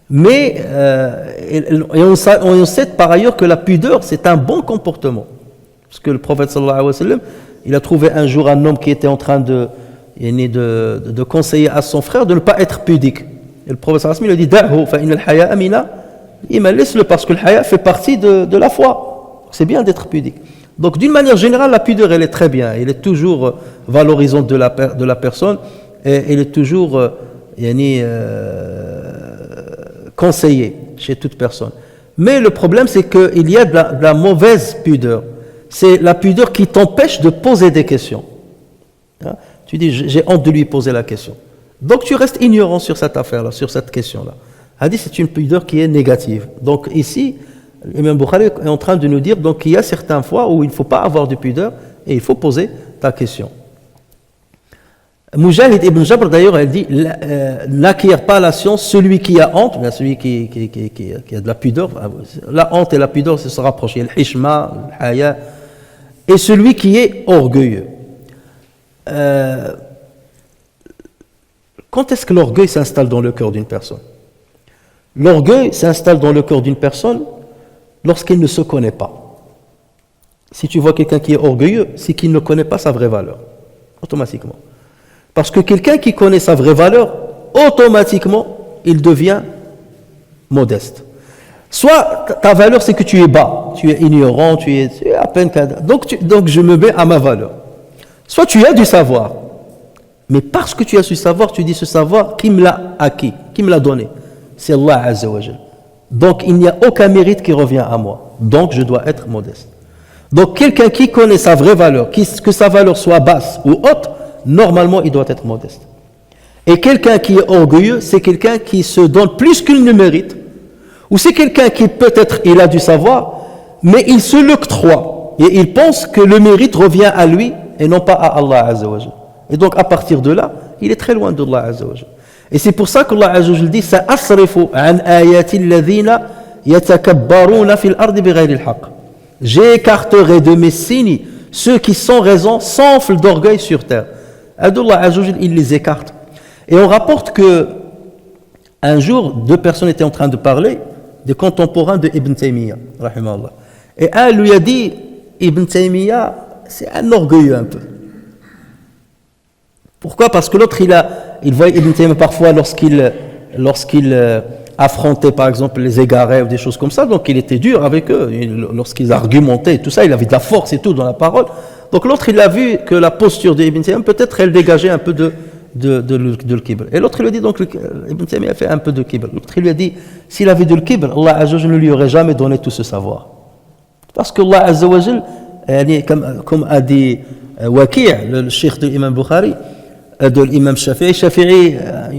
Mais on sait par ailleurs que la pudeur c'est un bon comportement, parce que le prophète sallallahu alayhi wa sallam, il a trouvé un jour un homme qui était en train de conseiller à son frère de ne pas être pudique. Et le prophète sallallahu alayhi wa sallam il a dit, fa inna al-haya mina. Laisse-le, parce que le haya fait partie de la foi. C'est bien d'être pudique. Donc d'une manière générale, la pudeur elle est très bien, elle est toujours valorisante de la personne, et elle est toujours conseillée chez toute personne. Mais le problème c'est qu'il y a de la mauvaise pudeur. C'est la pudeur qui t'empêche de poser des questions. Hein? Tu dis j'ai honte de lui poser la question. Donc tu restes ignorant sur cette affaire-là, sur cette question-là. Hadith, c'est une pudeur qui est négative. Donc ici, Imam Bukhari est en train de nous dire donc, qu'il y a certaines fois où il ne faut pas avoir de pudeur et il faut poser ta question. Mujahid ibn Jabr d'ailleurs, elle dit n'acquiert pas la science celui qui a honte, bien celui qui a de la pudeur. La honte et la pudeur se rapprochent. Il y a le hishma, le haya, et celui qui est orgueilleux. Quand est-ce que l'orgueil s'installe dans le cœur d'une personne? L'orgueil s'installe dans le cœur d'une personne lorsqu'il ne se connaît pas. Si tu vois quelqu'un qui est orgueilleux, c'est qu'il ne connaît pas sa vraie valeur, automatiquement. Parce que quelqu'un qui connaît sa vraie valeur, automatiquement, il devient modeste. Soit ta valeur, c'est que tu es bas, tu es ignorant, tu es à peine cadre. Donc je me mets à ma valeur. Soit tu as du savoir, mais parce que tu as su savoir, tu dis ce savoir, qui me l'a acquis, qui me l'a donné? C'est Allah Azza wa Jal. Donc il n'y a aucun mérite qui revient à moi. Donc je dois être modeste. Donc quelqu'un qui connaît sa vraie valeur, que sa valeur soit basse ou haute, normalement il doit être modeste. Et quelqu'un qui est orgueilleux, c'est quelqu'un qui se donne plus qu'il ne mérite. Ou c'est quelqu'un qui peut-être il a du savoir, mais il se l'octroie. Et il pense que le mérite revient à lui et non pas à Allah Azza wa Jal. Et donc à partir de là, il est très loin d'Allah Azza wa Jal. Et c'est pour ça qu'Allah Azza wa Jalla dit Sa'asrifu an ayati alladhina yatakabbaruna fil ardi bighayri al-haqq. J'écarterai de mes signes ceux qui sans raison s'enflent d'orgueil sur terre. Allah Azza wa Jalla, il les écarte. Et on rapporte que un jour, deux personnes étaient en train de parler, des contemporains de Ibn Taymiyyah, rahimahullah. Et un lui a dit, Ibn Taymiyyah, c'est un orgueilleux un peu. Pourquoi? Parce que l'autre, il voyait Ibn Taymiyyah parfois lorsqu'il affrontait par exemple les égarés ou des choses comme ça, donc il était dur avec eux, lorsqu'ils argumentaient, tout ça, il avait de la force et tout dans la parole. Donc l'autre, il a vu que la posture d'Ibn Taymiyyah, peut-être elle dégageait un peu de le kibr. Et l'autre lui a dit, donc Ibn Taymiyyah a fait un peu de kibr. L'autre lui a dit, s'il avait de le kibr, Allah Azza wa Jalla ne lui aurait jamais donné tout ce savoir. Parce que Allah Azza wa Jalla, comme a dit Waki', le cheikh de l'imam Bukhari, de l'imam Shafi'i,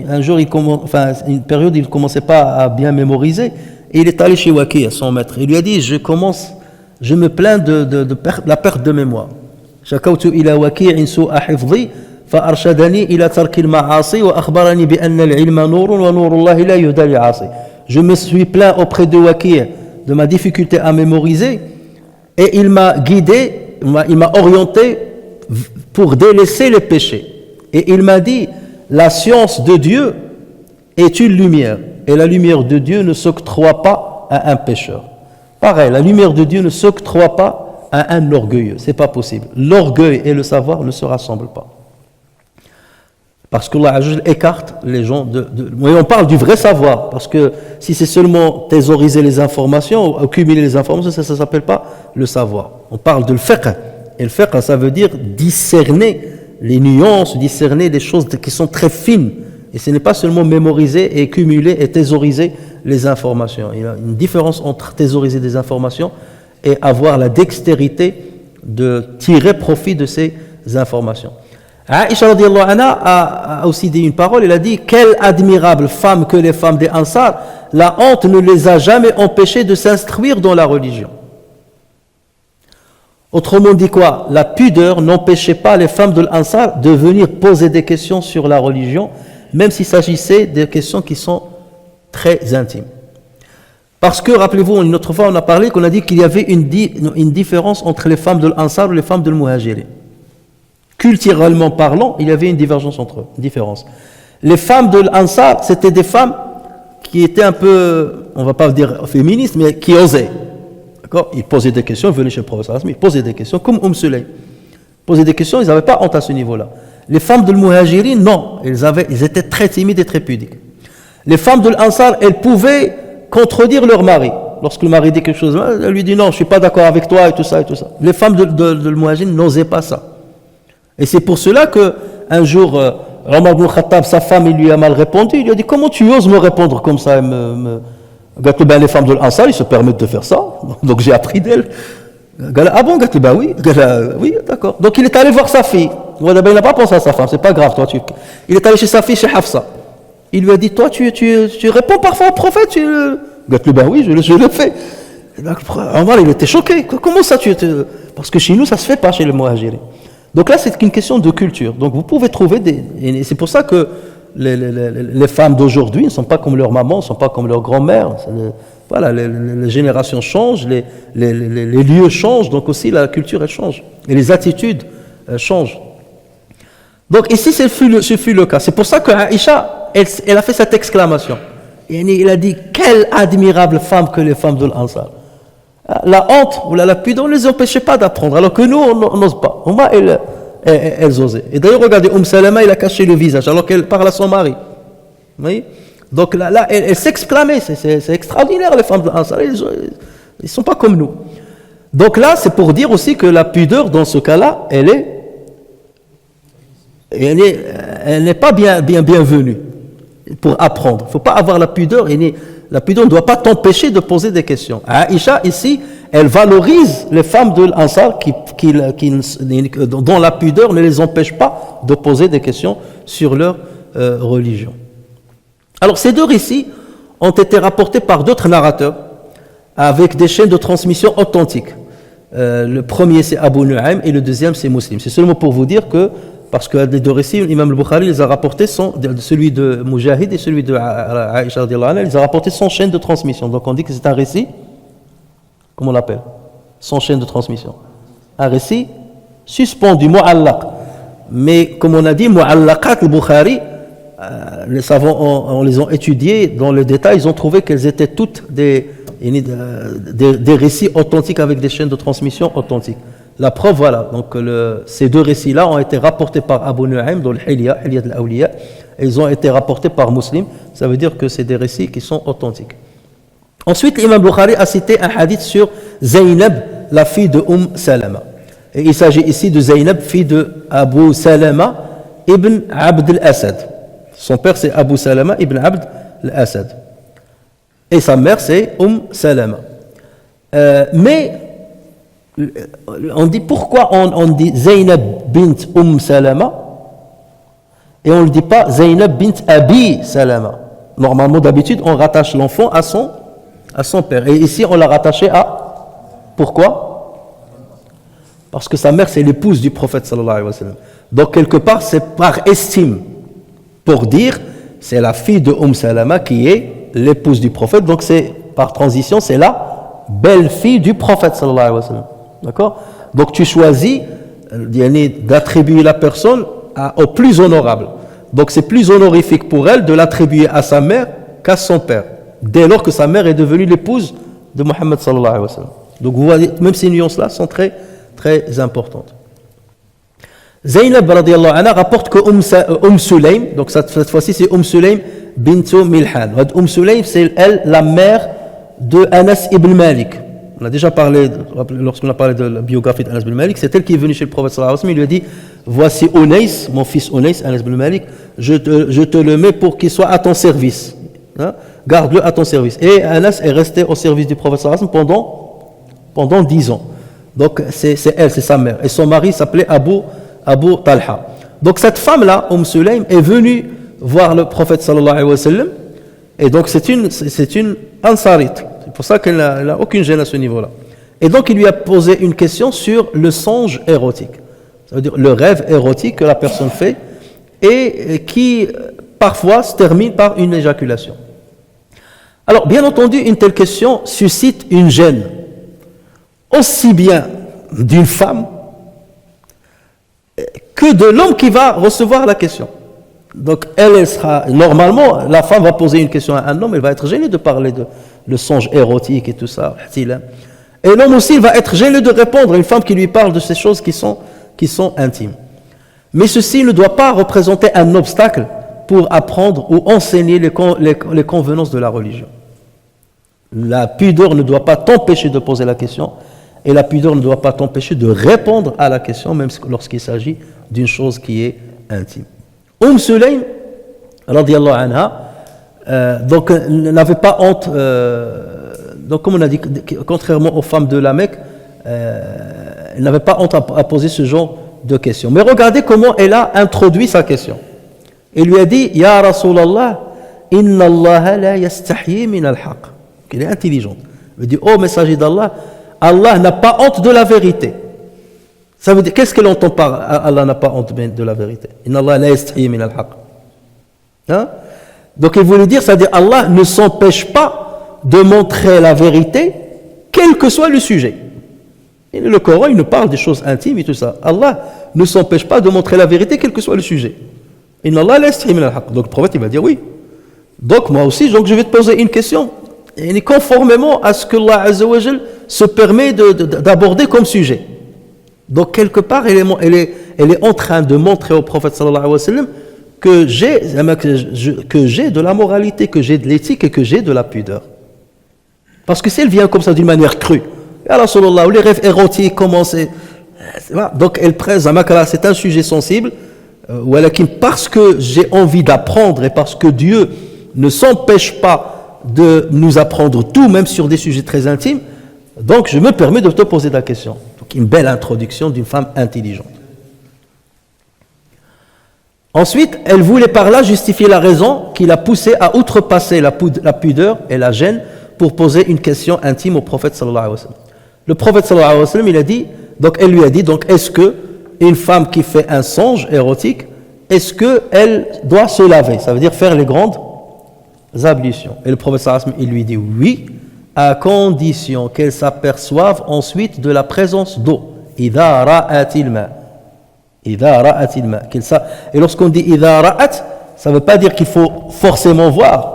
un jour, une période, il ne commençait pas à bien mémoriser, et il est allé chez Waki', son maître. Il lui a dit, je me plains de la perte de mémoire. شكوت إلى وكيع سوء حفظي فأرشدني إلى ترك المعاصي وأخبرني بأن العلم نور ونور الله لا يهدى لعاصي. Je me suis plaint auprès de Waki' de ma difficulté à mémoriser et il m'a guidé, il m'a orienté pour délaisser les péchés. Et il m'a dit, la science de Dieu est une lumière et la lumière de Dieu ne s'octroie pas à un pécheur. Pareil, la lumière de Dieu ne s'octroie pas à un orgueilleux, c'est pas possible. L'orgueil et le savoir ne se rassemblent pas. Parce que Allah écarte les gens mais on parle du vrai savoir, parce que si c'est seulement thésauriser les informations ou accumuler les informations, ça ne s'appelle pas le savoir. On parle de le fiqh. Et le fiqh, ça veut dire discerner les nuances, discerner des choses qui sont très fines. Et ce n'est pas seulement mémoriser et cumuler et thésauriser les informations. Il y a une différence entre thésauriser des informations et avoir la dextérité de tirer profit de ces informations. Aïcha radiyallahu anha a aussi dit une parole, elle a dit « Quelle admirable femme que les femmes des Ansar, la honte ne les a jamais empêchées de s'instruire dans la religion. » Autrement dit quoi? La pudeur n'empêchait pas les femmes de l'Ansar de venir poser des questions sur la religion, même s'il s'agissait de questions qui sont très intimes. Parce que, rappelez-vous, une autre fois, on a parlé qu'on a dit qu'il y avait une différence entre les femmes de l'Ansar et les femmes de l'Muhajirin. Culturellement parlant, il y avait une divergence entre eux, une différence. Les femmes de l'Ansar, c'était des femmes qui étaient un peu, on ne va pas dire féministes, mais qui osaient. D'accord? Ils posaient des questions, ils venaient chez le prophète, ils posaient des questions, comme Sulaym. Ils posaient des questions, ils n'avaient pas honte à ce niveau-là. Les femmes de l'Muhajirin, non, ils étaient très timides et très pudiques. Les femmes de l'Ansar, elles pouvaient contredire leur mari. Lorsque le mari dit quelque chose, elle lui dit non, je ne suis pas d'accord avec toi et tout ça et tout ça. Les femmes de l'Muhajirin n'osaient pas ça. Et c'est pour cela qu'un jour, Omar ibn Khattab, sa femme, il lui a mal répondu. Il lui a dit, comment tu oses me répondre comme ça? Les femmes de l'Ansar, ils se permettent de faire ça. Donc j'ai appris d'elle. Ah bon, oui. Oui, d'accord. Donc il est allé voir sa fille. Il n'a pas pensé à sa femme, c'est pas grave. Toi, il est allé chez sa fille, chez Hafsa. Il lui a dit, toi, tu réponds parfois au prophète? Oui, je le fais. Omar, il était choqué. Comment ça, parce que chez nous, ça ne se fait pas chez les Muhajirin. Donc là, c'est une question de culture. Donc vous pouvez trouver et c'est pour ça que les femmes d'aujourd'hui ne sont pas comme leurs mamans, ne sont pas comme leurs grand-mères. Voilà, les générations changent, les lieux changent, donc aussi la culture, elle change. Et les attitudes changent. Donc ici, ce fut le cas. C'est pour ça que Aïcha, elle a fait cette exclamation. Elle a dit, quelle admirable femme que les femmes de l'Ansar. La honte ou la pudeur ne les empêchait pas d'apprendre, alors que nous, on n'ose pas. Au moins, elles osaient. Et d'ailleurs, regardez, Salama, il a caché le visage, alors qu'elle parle à son mari. Vous voyez? Donc là, elle s'exclamait, c'est extraordinaire, les femmes de l'Ansar, ils ne sont pas comme nous. Donc là, c'est pour dire aussi que la pudeur, dans ce cas-là, elle n'est pas bienvenue pour apprendre. Il ne faut pas avoir la pudeur, la pudeur ne doit pas t'empêcher de poser des questions. Aïcha, ici, elle valorise les femmes de l'Ansar dont la pudeur ne les empêche pas de poser des questions sur leur religion. Alors, ces deux récits ont été rapportés par d'autres narrateurs avec des chaînes de transmission authentiques. Le premier, c'est Abu Nu'aym et le deuxième, c'est Muslim. C'est seulement pour vous dire que parce que les deux récits, l'imam al-Bukhari les a rapportés, celui de Mujahid et celui de Aïcha radiallahu anha, il les a rapportés sans chaîne de transmission. Donc on dit que c'est un récit, comment on l'appelle? Sans chaîne de transmission. Un récit suspendu, mu'allaq. Mais comme on a dit, mu'allaqat al-Bukhari, les savants on les ont étudiés dans le détail, ils ont trouvé qu'elles étaient toutes des récits authentiques avec des chaînes de transmission authentiques. La preuve, voilà, donc ces deux récits-là ont été rapportés par Abu Nu'aym dans le Hilya al-Awliya, et ils ont été rapportés par Muslim, ça veut dire que c'est des récits qui sont authentiques. Ensuite, l'imam Bukhari a cité un hadith sur Zaynab, la fille de Salama. Et il s'agit ici de Zaynab, fille de Abu Salama ibn Abd al-Asad. Son père c'est Abu Salama ibn Abd al-Asad. Et sa mère c'est Salama. Mais on dit pourquoi on dit Zaynab bint Salama et on ne dit pas Zaynab bint Abi Salama. Normalement d'habitude on rattache l'enfant à son père. Et ici on l'a rattaché à... Pourquoi? Parce que sa mère c'est l'épouse du prophète sallallahu alayhi wa sallam. Donc quelque part c'est par estime pour dire c'est la fille de Salama qui est l'épouse du prophète. Donc c'est par transition c'est la belle-fille du prophète sallallahu alayhi wa sallam. D'accord? Donc tu choisis d'attribuer la personne au plus honorable. Donc c'est plus honorifique pour elle de l'attribuer à sa mère qu'à son père, dès lors que sa mère est devenue l'épouse de Mohammed sallallahu alayhi wa sallam. Donc vous voyez, même ces nuances-là sont très, très importantes. Zaynab radiyallahu anha rapporte que Sulaym, donc cette fois-ci c'est Sulaym bint Milhan. Sulaym c'est elle, la mère de Anas ibn Malik. On a déjà parlé, lorsqu'on a parlé de la biographie d'Anas ibn Malik, c'est elle qui est venue chez le prophète sallallahu alayhi wa sallam, il lui a dit voici Unais, mon fils Unais, Anas ibn Malik, je te le mets pour qu'il soit à ton service. Hein? Garde-le à ton service. Et Anas est resté au service du prophète sallallahu alayhi wa sallam pendant 10 ans. Donc c'est elle, c'est sa mère. Et son mari s'appelait Abu Talha. Donc cette femme-là, Sulaym, est venue voir le prophète sallallahu alayhi wa sallam. Et donc c'est une ansarite. C'est pour ça qu'elle n'a aucune gêne à ce niveau-là. Et donc il lui a posé une question sur le songe érotique. Ça veut dire le rêve érotique que la personne fait et qui parfois se termine par une éjaculation. Alors bien entendu, une telle question suscite une gêne, aussi bien d'une femme que de l'homme qui va recevoir la question. Donc elle sera, normalement, la femme va poser une question à un homme, elle va être gênée de parler de le songe érotique et tout ça. Et l'homme aussi, il va être gêné de répondre à une femme qui lui parle de ces choses qui sont intimes. Mais ceci ne doit pas représenter un obstacle pour apprendre ou enseigner les convenances de la religion. La pudeur ne doit pas t'empêcher de poser la question et la pudeur ne doit pas t'empêcher de répondre à la question, même lorsqu'il s'agit d'une chose qui est intime. Sulaym, radiyallahu anha, donc n'avait pas honte, donc comme on a dit, contrairement aux femmes de la Mecque, elle n'avait pas honte à poser ce genre de questions. Mais regardez comment elle a introduit sa question. Elle lui a dit, Ya Rasulallah, inna Allah la yastahyi min al-haq. Elle est intelligente. Elle dit, oh messager d'Allah, Allah n'a pas honte de la vérité. Ça veut dire, qu'est-ce qu'elle entend par Allah n'a pas honte de la vérité? Inna Allah la yastahyi min al-haq. Hein? Donc il voulait dire, c'est-à-dire Allah ne s'empêche pas de montrer la vérité, quel que soit le sujet. Et le Coran, il nous parle des choses intimes et tout ça. Allah ne s'empêche pas de montrer la vérité, quel que soit le sujet. Inna Allah la yastahyi min al-haq. Donc le prophète, il va dire oui. Donc moi aussi, donc, je vais te poser une question. Et conformément à ce que Allah Azza wa Jal se permet d'aborder comme sujet. Donc quelque part, elle est en train de montrer au prophète sallallahu alayhi wa sallam que j'ai de la moralité, que j'ai de l'éthique et que j'ai de la pudeur. Parce que si elle vient comme ça d'une manière crue, alors sallallahu les rêves érotiques commencent, donc elle presse c'est un sujet sensible, parce que j'ai envie d'apprendre et parce que Dieu ne s'empêche pas de nous apprendre tout, même sur des sujets très intimes, donc je me permets de te poser la question. Donc une belle introduction d'une femme intelligente. Ensuite, elle voulait par là justifier la raison qui l'a poussée à outrepasser la pudeur et la gêne pour poser une question intime au prophète sallallahu alayhi wa sallam. Le prophète sallallahu alayhi wa sallam, il a dit, donc elle lui a dit, donc est-ce que une femme qui fait un songe érotique, est-ce qu'elle doit se laver? Ça veut dire faire les grandes ablutions. Et le prophète sallallahu alayhi wa sallam, il lui dit oui, à condition qu'elle s'aperçoive ensuite de la présence d'eau. إِذَا رَأَتِ الْمَاءِ. إِذَا رَأَتِ الْمَاءِ. Et lorsqu'on dit إِذَا رَأَتْ, ça ne veut pas dire qu'il faut forcément voir.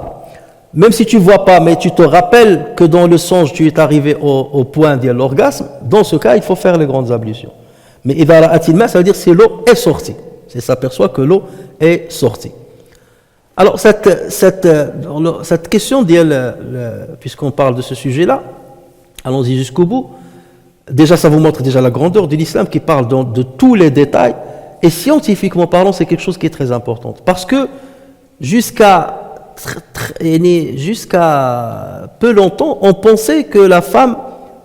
Même si tu ne vois pas, mais tu te rappelles que dans le songe, tu es arrivé au point de l'orgasme, dans ce cas, il faut faire les grandes ablutions. Mais إِذَا رَأَتِ الْمَاءِ, ça veut dire que l'eau est sortie. C'est s'aperçoit que l'eau est sortie. Alors, cette question, puisqu'on parle de ce sujet-là, allons-y jusqu'au bout. Déjà, ça vous montre déjà la grandeur de l'islam qui parle de tous les détails. Et scientifiquement parlant, c'est quelque chose qui est très important. Parce que jusqu'à peu longtemps, on pensait que la femme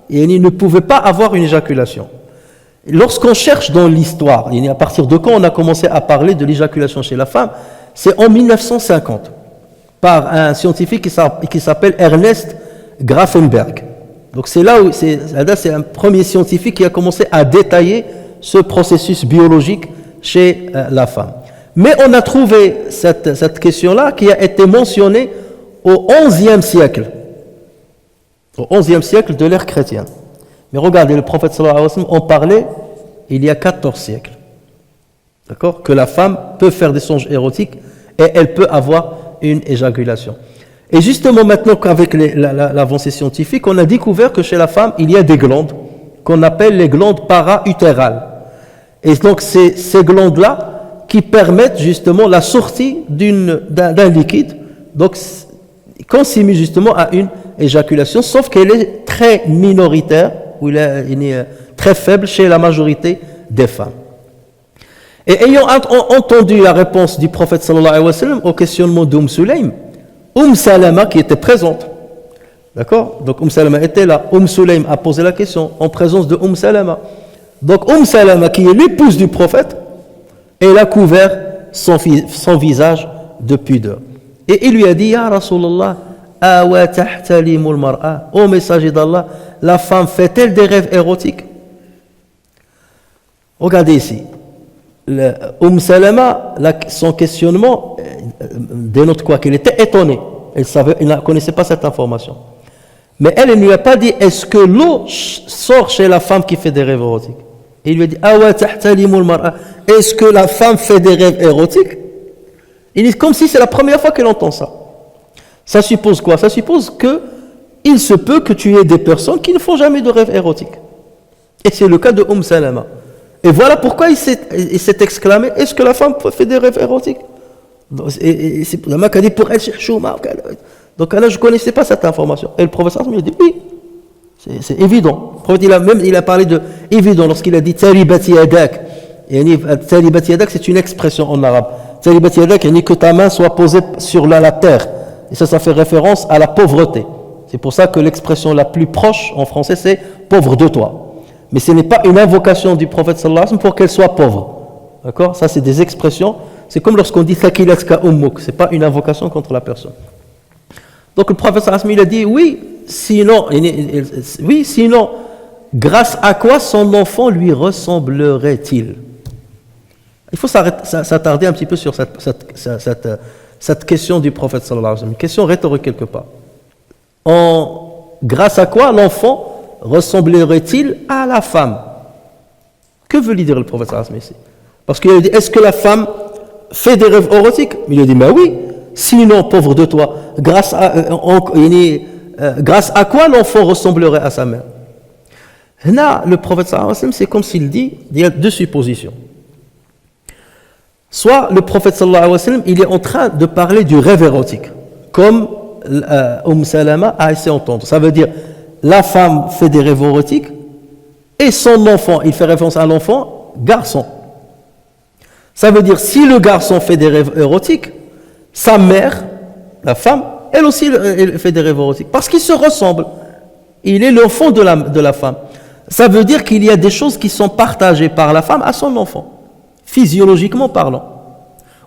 ne pouvait pas avoir une éjaculation. Lorsqu'on cherche dans l'histoire, à partir de quand on a commencé à parler de l'éjaculation chez la femme, c'est en 1950, par un scientifique qui s'appelle Ernest Grafenberg. Donc c'est là où c'est un premier scientifique qui a commencé à détailler ce processus biologique chez la femme. Mais on a trouvé cette question-là qui a été mentionnée au XIe siècle. Au XIe siècle de l'ère chrétienne. Mais regardez, le prophète sallallahu alayhi wa sallam en parlait il y a 14 siècles. D'accord? Que la femme peut faire des songes érotiques et elle peut avoir une éjaculation. Et justement maintenant qu'avec l'avancée scientifique, on a découvert que chez la femme, il y a des glandes qu'on appelle les glandes para-utérales. Et donc c'est ces glandes-là qui permettent justement la sortie d'un liquide, donc consimule justement à une éjaculation, sauf qu'elle est très minoritaire, ou elle est très faible chez la majorité des femmes. Et ayant entendu la réponse du prophète sallallahu alayhi wa sallam au questionnement d'Oum Sulaym, Salama qui était présente, d'accord? Donc Salama était là, Sulaym a posé la question en présence de Salama. Donc Salama qui est l'épouse du prophète, elle a couvert son visage de pudeur. Et il lui a dit, Ya Rasulallah, awa tahtalimul mar'a, ô messager d'Allah, la femme fait-elle des rêves érotiques? Regardez ici. Salama, son questionnement dénote quoi? Qu'elle était étonnée. Elle ne connaissait pas cette information. Mais elle ne lui a pas dit est-ce que l'eau sort chez la femme qui fait des rêves érotiques? Et il lui a dit awa tahtalimul mar'a, est-ce que la femme fait des rêves érotiques? Il dit comme si c'est la première fois qu'elle entend ça. Ça suppose quoi? Ça suppose que il se peut que tu aies des personnes qui ne font jamais de rêves érotiques. Et c'est le cas de Salama. Et voilà pourquoi il s'est exclamé est-ce que la femme fait des rêves érotiques? Et c'est la mec a dit pour elle c'est chouma. Donc là je ne connaissais pas cette information. Et le professeur me dit oui, c'est évident. Le prophète il a parlé de évident lorsqu'il a dit taribati yadak. Et taribati yadak c'est une expression en arabe. Taribati yadak que ta main soit posée sur la terre. Et ça fait référence à la pauvreté. C'est pour ça que l'expression la plus proche en français c'est pauvre de toi. Mais ce n'est pas une invocation du prophète sallallahu alayhi wa sallam pour qu'elle soit pauvre. D'accord? Ça, c'est des expressions. C'est comme lorsqu'on dit thakilatka ummuk. Ce n'est pas une invocation contre la personne. Donc le prophète sallallahu alayhi wa sallam, il a dit oui, sinon, grâce à quoi son enfant lui ressemblerait-il? Il faut s'attarder un petit peu sur cette question du prophète sallallahu alayhi wa sallam. Une question rhétorique quelque part. Grâce à quoi l'enfant ressemblerait-il à la femme? Que veut lui dire le prophète sallallahu alayhi wa sallam ici? Parce qu'il a dit, est-ce que la femme fait des rêves érotiques? Il a dit, mais oui, sinon, pauvre de toi, grâce à quoi l'enfant ressemblerait à sa mère? Là, le prophète sallallahu alayhi wa sallam, c'est comme s'il dit, il y a deux suppositions. Soit le prophète sallallahu alayhi wa sallam, il est en train de parler du rêve érotique, comme Salama a essayé d'entendre. Ça veut dire, la femme fait des rêves érotiques et son enfant, il fait référence à l'enfant, garçon. Ça veut dire, si le garçon fait des rêves érotiques, sa mère, la femme, elle aussi elle fait des rêves érotiques. Parce qu'ils se ressemblent. Il est l'enfant de la femme. Ça veut dire qu'il y a des choses qui sont partagées par la femme à son enfant, physiologiquement parlant.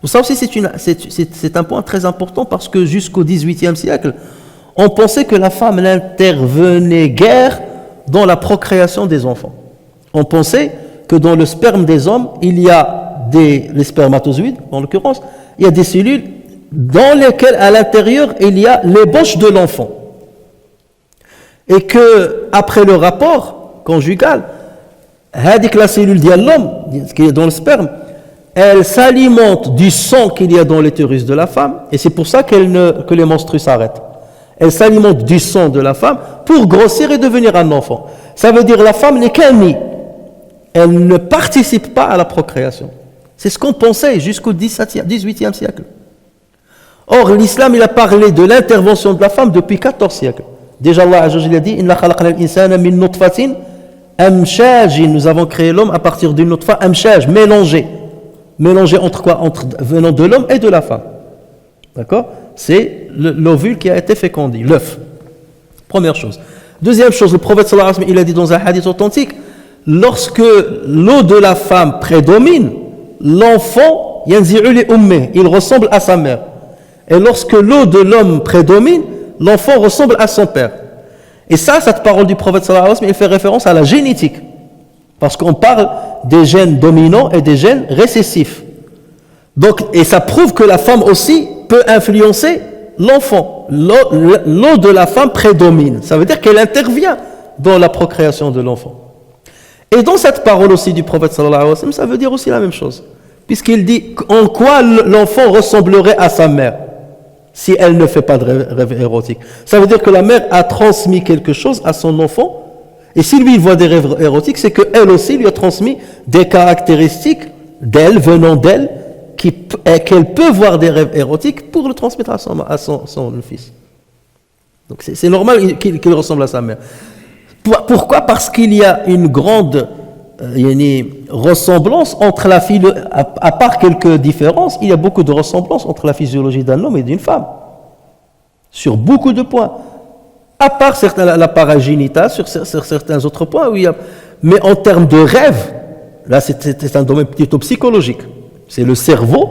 Ça aussi, c'est un point très important parce que jusqu'au XVIIIe siècle, on pensait que la femme n'intervenait guère dans la procréation des enfants. On pensait que dans le sperme des hommes, il y a les spermatozoïdes, en l'occurrence, il y a des cellules dans lesquelles, à l'intérieur, il y a l'ébauche de l'enfant. Et que, après le rapport conjugal, la cellule de l'homme, qui est dans le sperme, elle s'alimente du sang qu'il y a dans l'utérus de la femme, et c'est pour ça que les menstrues s'arrêtent. Elle s'alimente du sang de la femme pour grossir et devenir un enfant. Ça veut dire que la femme n'est qu'un nid. Elle ne participe pas à la procréation. C'est ce qu'on pensait jusqu'au XVIIIe siècle. Or, l'islam, il a parlé de l'intervention de la femme depuis 14 siècles. Déjà, Allah a dit « Inna khalaqna al-insana min nutfatin amshajin » Nous avons créé l'homme à partir d'une nutfa amshaj, mélangé. Mélangé entre quoi? Venant de l'homme et de la femme. D'accord? C'est l'ovule qui a été fécondé, l'œuf. Première chose. Deuxième chose, le prophète sallallahu alayhi wa sallam, il a dit dans un hadith authentique, lorsque l'eau de la femme prédomine, l'enfant, il ressemble à sa mère. Et lorsque l'eau de l'homme prédomine, l'enfant ressemble à son père. Et ça, cette parole du prophète sallallahu alayhi wa sallam, il fait référence à la génétique. Parce qu'on parle des gènes dominants et des gènes récessifs. Donc, et ça prouve que la femme aussi peut influencer l'enfant. L'eau de la femme prédomine. Ça veut dire qu'elle intervient dans la procréation de l'enfant. Et dans cette parole aussi du prophète sallallahu alayhi wa sallam, ça veut dire aussi la même chose. Puisqu'il dit en quoi l'enfant ressemblerait à sa mère si elle ne fait pas de rêve érotique. Ça veut dire que la mère a transmis quelque chose à son enfant. Et si lui il voit des rêves érotiques, c'est qu'elle aussi lui a transmis des caractéristiques d'elle, venant d'elle, qu'elle peut voir des rêves érotiques pour le transmettre à son fils. Donc c'est normal qu'il ressemble à sa mère. Pourquoi? Parce qu'il y a une grande ressemblance entre la fille, à part quelques différences, il y a beaucoup de ressemblances entre la physiologie d'un homme et d'une femme. Sur beaucoup de points. À part l'appareil génital, sur certains autres points, oui, mais en termes de rêve, là c'est un domaine plutôt psychologique. C'est le cerveau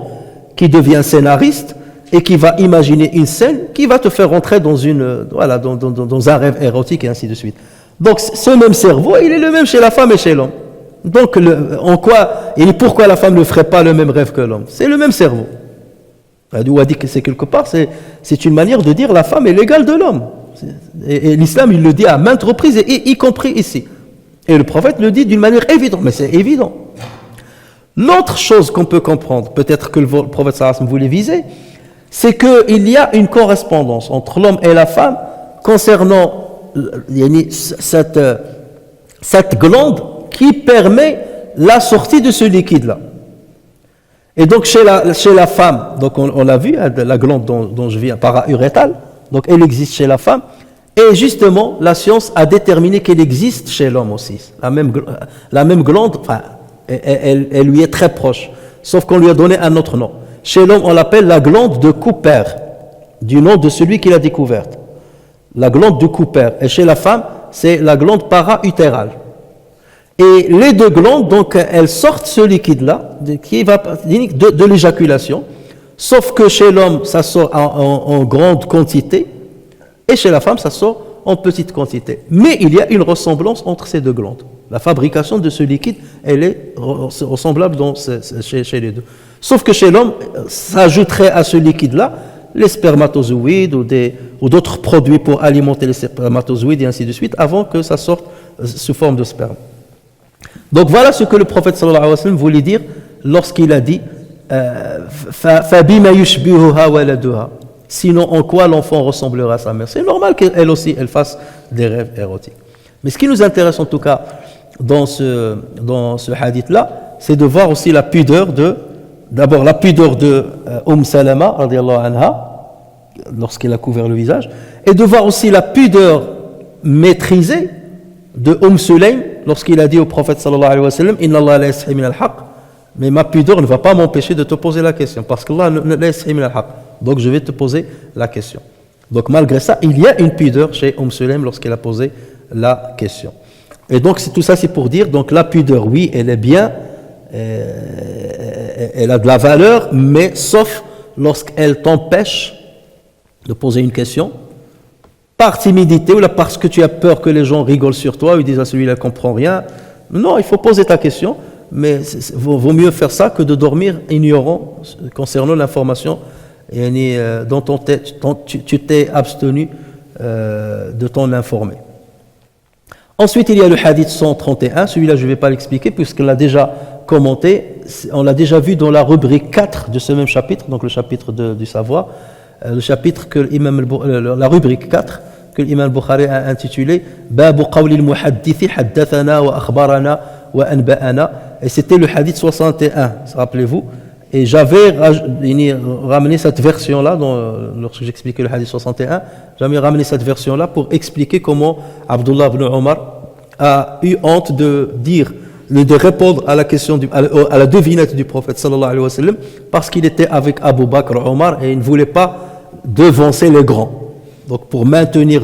qui devient scénariste et qui va imaginer une scène qui va te faire rentrer dans un rêve érotique et ainsi de suite. Donc ce même cerveau, il est le même chez la femme et chez l'homme. Donc pourquoi la femme ne ferait pas le même rêve que l'homme? C'est le même cerveau. On a dit que c'est quelque part, c'est une manière de dire la femme est l'égale de l'homme. Et l'islam, il le dit à maintes reprises, y compris ici. Et le prophète le dit d'une manière évidente, mais c'est évident. L'autre chose qu'on peut comprendre, peut-être que le prophète sallallahu alayhi wa sallam voulait viser, c'est qu'il y a une correspondance entre l'homme et la femme concernant cette glande qui permet la sortie de ce liquide-là. Et donc chez la femme, donc on l'a vu, la glande dont je viens, para-urétale, donc elle existe chez la femme, et justement la science a déterminé qu'elle existe chez l'homme aussi. La même glande, enfin, elle lui est très proche, sauf qu'on lui a donné un autre nom. Chez l'homme, on l'appelle la glande de Cooper, du nom de celui qui l'a découverte. La glande de Cooper. Et chez la femme, c'est la glande para-utérale. Et les deux glandes, donc, elles sortent ce liquide-là, qui va de l'éjaculation, sauf que chez l'homme, ça sort en grande quantité, et chez la femme, ça sort en petite quantité. Mais il y a une ressemblance entre ces deux glandes. La fabrication de ce liquide, elle est ressemblable chez les deux. Sauf que chez l'homme, s'ajouterait à ce liquide-là les spermatozoïdes ou d'autres produits pour alimenter les spermatozoïdes et ainsi de suite, avant que ça sorte sous forme de sperme. Donc voilà ce que le prophète sallallahu alayhi wa sallam voulait dire lorsqu'il a dit فَبِمَا يُشْبِهُهَا وَلَدُهَا. Sinon, en quoi l'enfant ressemblera à sa mère? C'est normal qu'elle aussi, elle fasse des rêves érotiques. Mais ce qui nous intéresse en tout cas dans ce hadith-là, c'est de voir aussi la pudeur d'abord la pudeur de Salama, radiallahu anha, lorsqu'elle a couvert le visage, et de voir aussi la pudeur maîtrisée de Sulaym, lorsqu'il a dit au prophète sallallahu alayhi wa sallam, Inna Allah la yastahi min al-haq, mais ma pudeur ne va pas m'empêcher de te poser la question, parce qu'Allah la yastahi min al-haq. Donc je vais te poser la question. Donc malgré ça, il y a une pudeur chez Sulaym lorsqu'elle a posé la question. Et donc tout ça c'est pour dire, donc la pudeur, oui, elle est bien, elle a de la valeur, mais sauf lorsqu'elle t'empêche de poser une question, par timidité ou là parce que tu as peur que les gens rigolent sur toi, ou disent à celui-là ne comprend rien, Non, il faut poser ta question, mais vaut mieux faire ça que de dormir ignorant concernant l'information dont tu t'es abstenu de t'en informer. Ensuite, il y a le hadith 131, celui-là je ne vais pas l'expliquer puisqu'on l'a déjà commenté, on l'a déjà vu dans la rubrique 4 de ce même chapitre, donc le chapitre du savoir, le chapitre que la rubrique 4 que l'imam Bukhari a intitulé Babu qawli al-muhaddithi haddathana wa akhbarana wa anba'ana, et c'était le hadith 61, rappelez-vous, et j'avais ramené cette version-là, lorsque j'expliquais le hadith 61, j'avais ramené cette version-là pour expliquer comment Abdullah ibn Omar a eu honte de répondre à la question, à la devinette du prophète sallallahu alayhi wa sallam, parce qu'il était avec Abu Bakr Omar et il ne voulait pas devancer les grands. Donc pour maintenir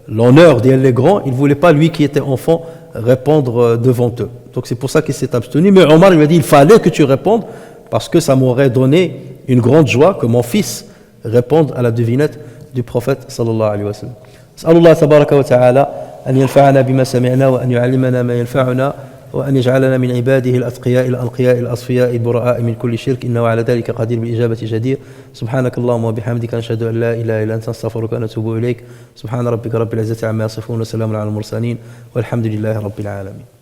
l'honneur des grands, il ne voulait pas, lui qui était enfant, répondre devant eux. Donc c'est pour ça qu'il s'est abstenu. Mais Omar lui a dit, il fallait que tu répondes, parce que ça m'aurait donné une grande joie que mon fils réponde à la devinette du prophète sallallahu alayhi wa sallam. أسأل الله تبارك وتعالى أن ينفعنا بما سمعنا وأن يعلمنا ما ينفعنا وأن يجعلنا من عباده الأتقياء الأنقياء الأصفياء البراء من كل شرك إنه على ذلك قدير بالإجابة جدير. سبحانك اللهم وبحمدك نشهد أن لا إله إلا أنت نستغفرك ونتوب إليك. سبحان ربك رب العزة عما يصفون وسلام على المرسلين والحمد لله رب العالمين.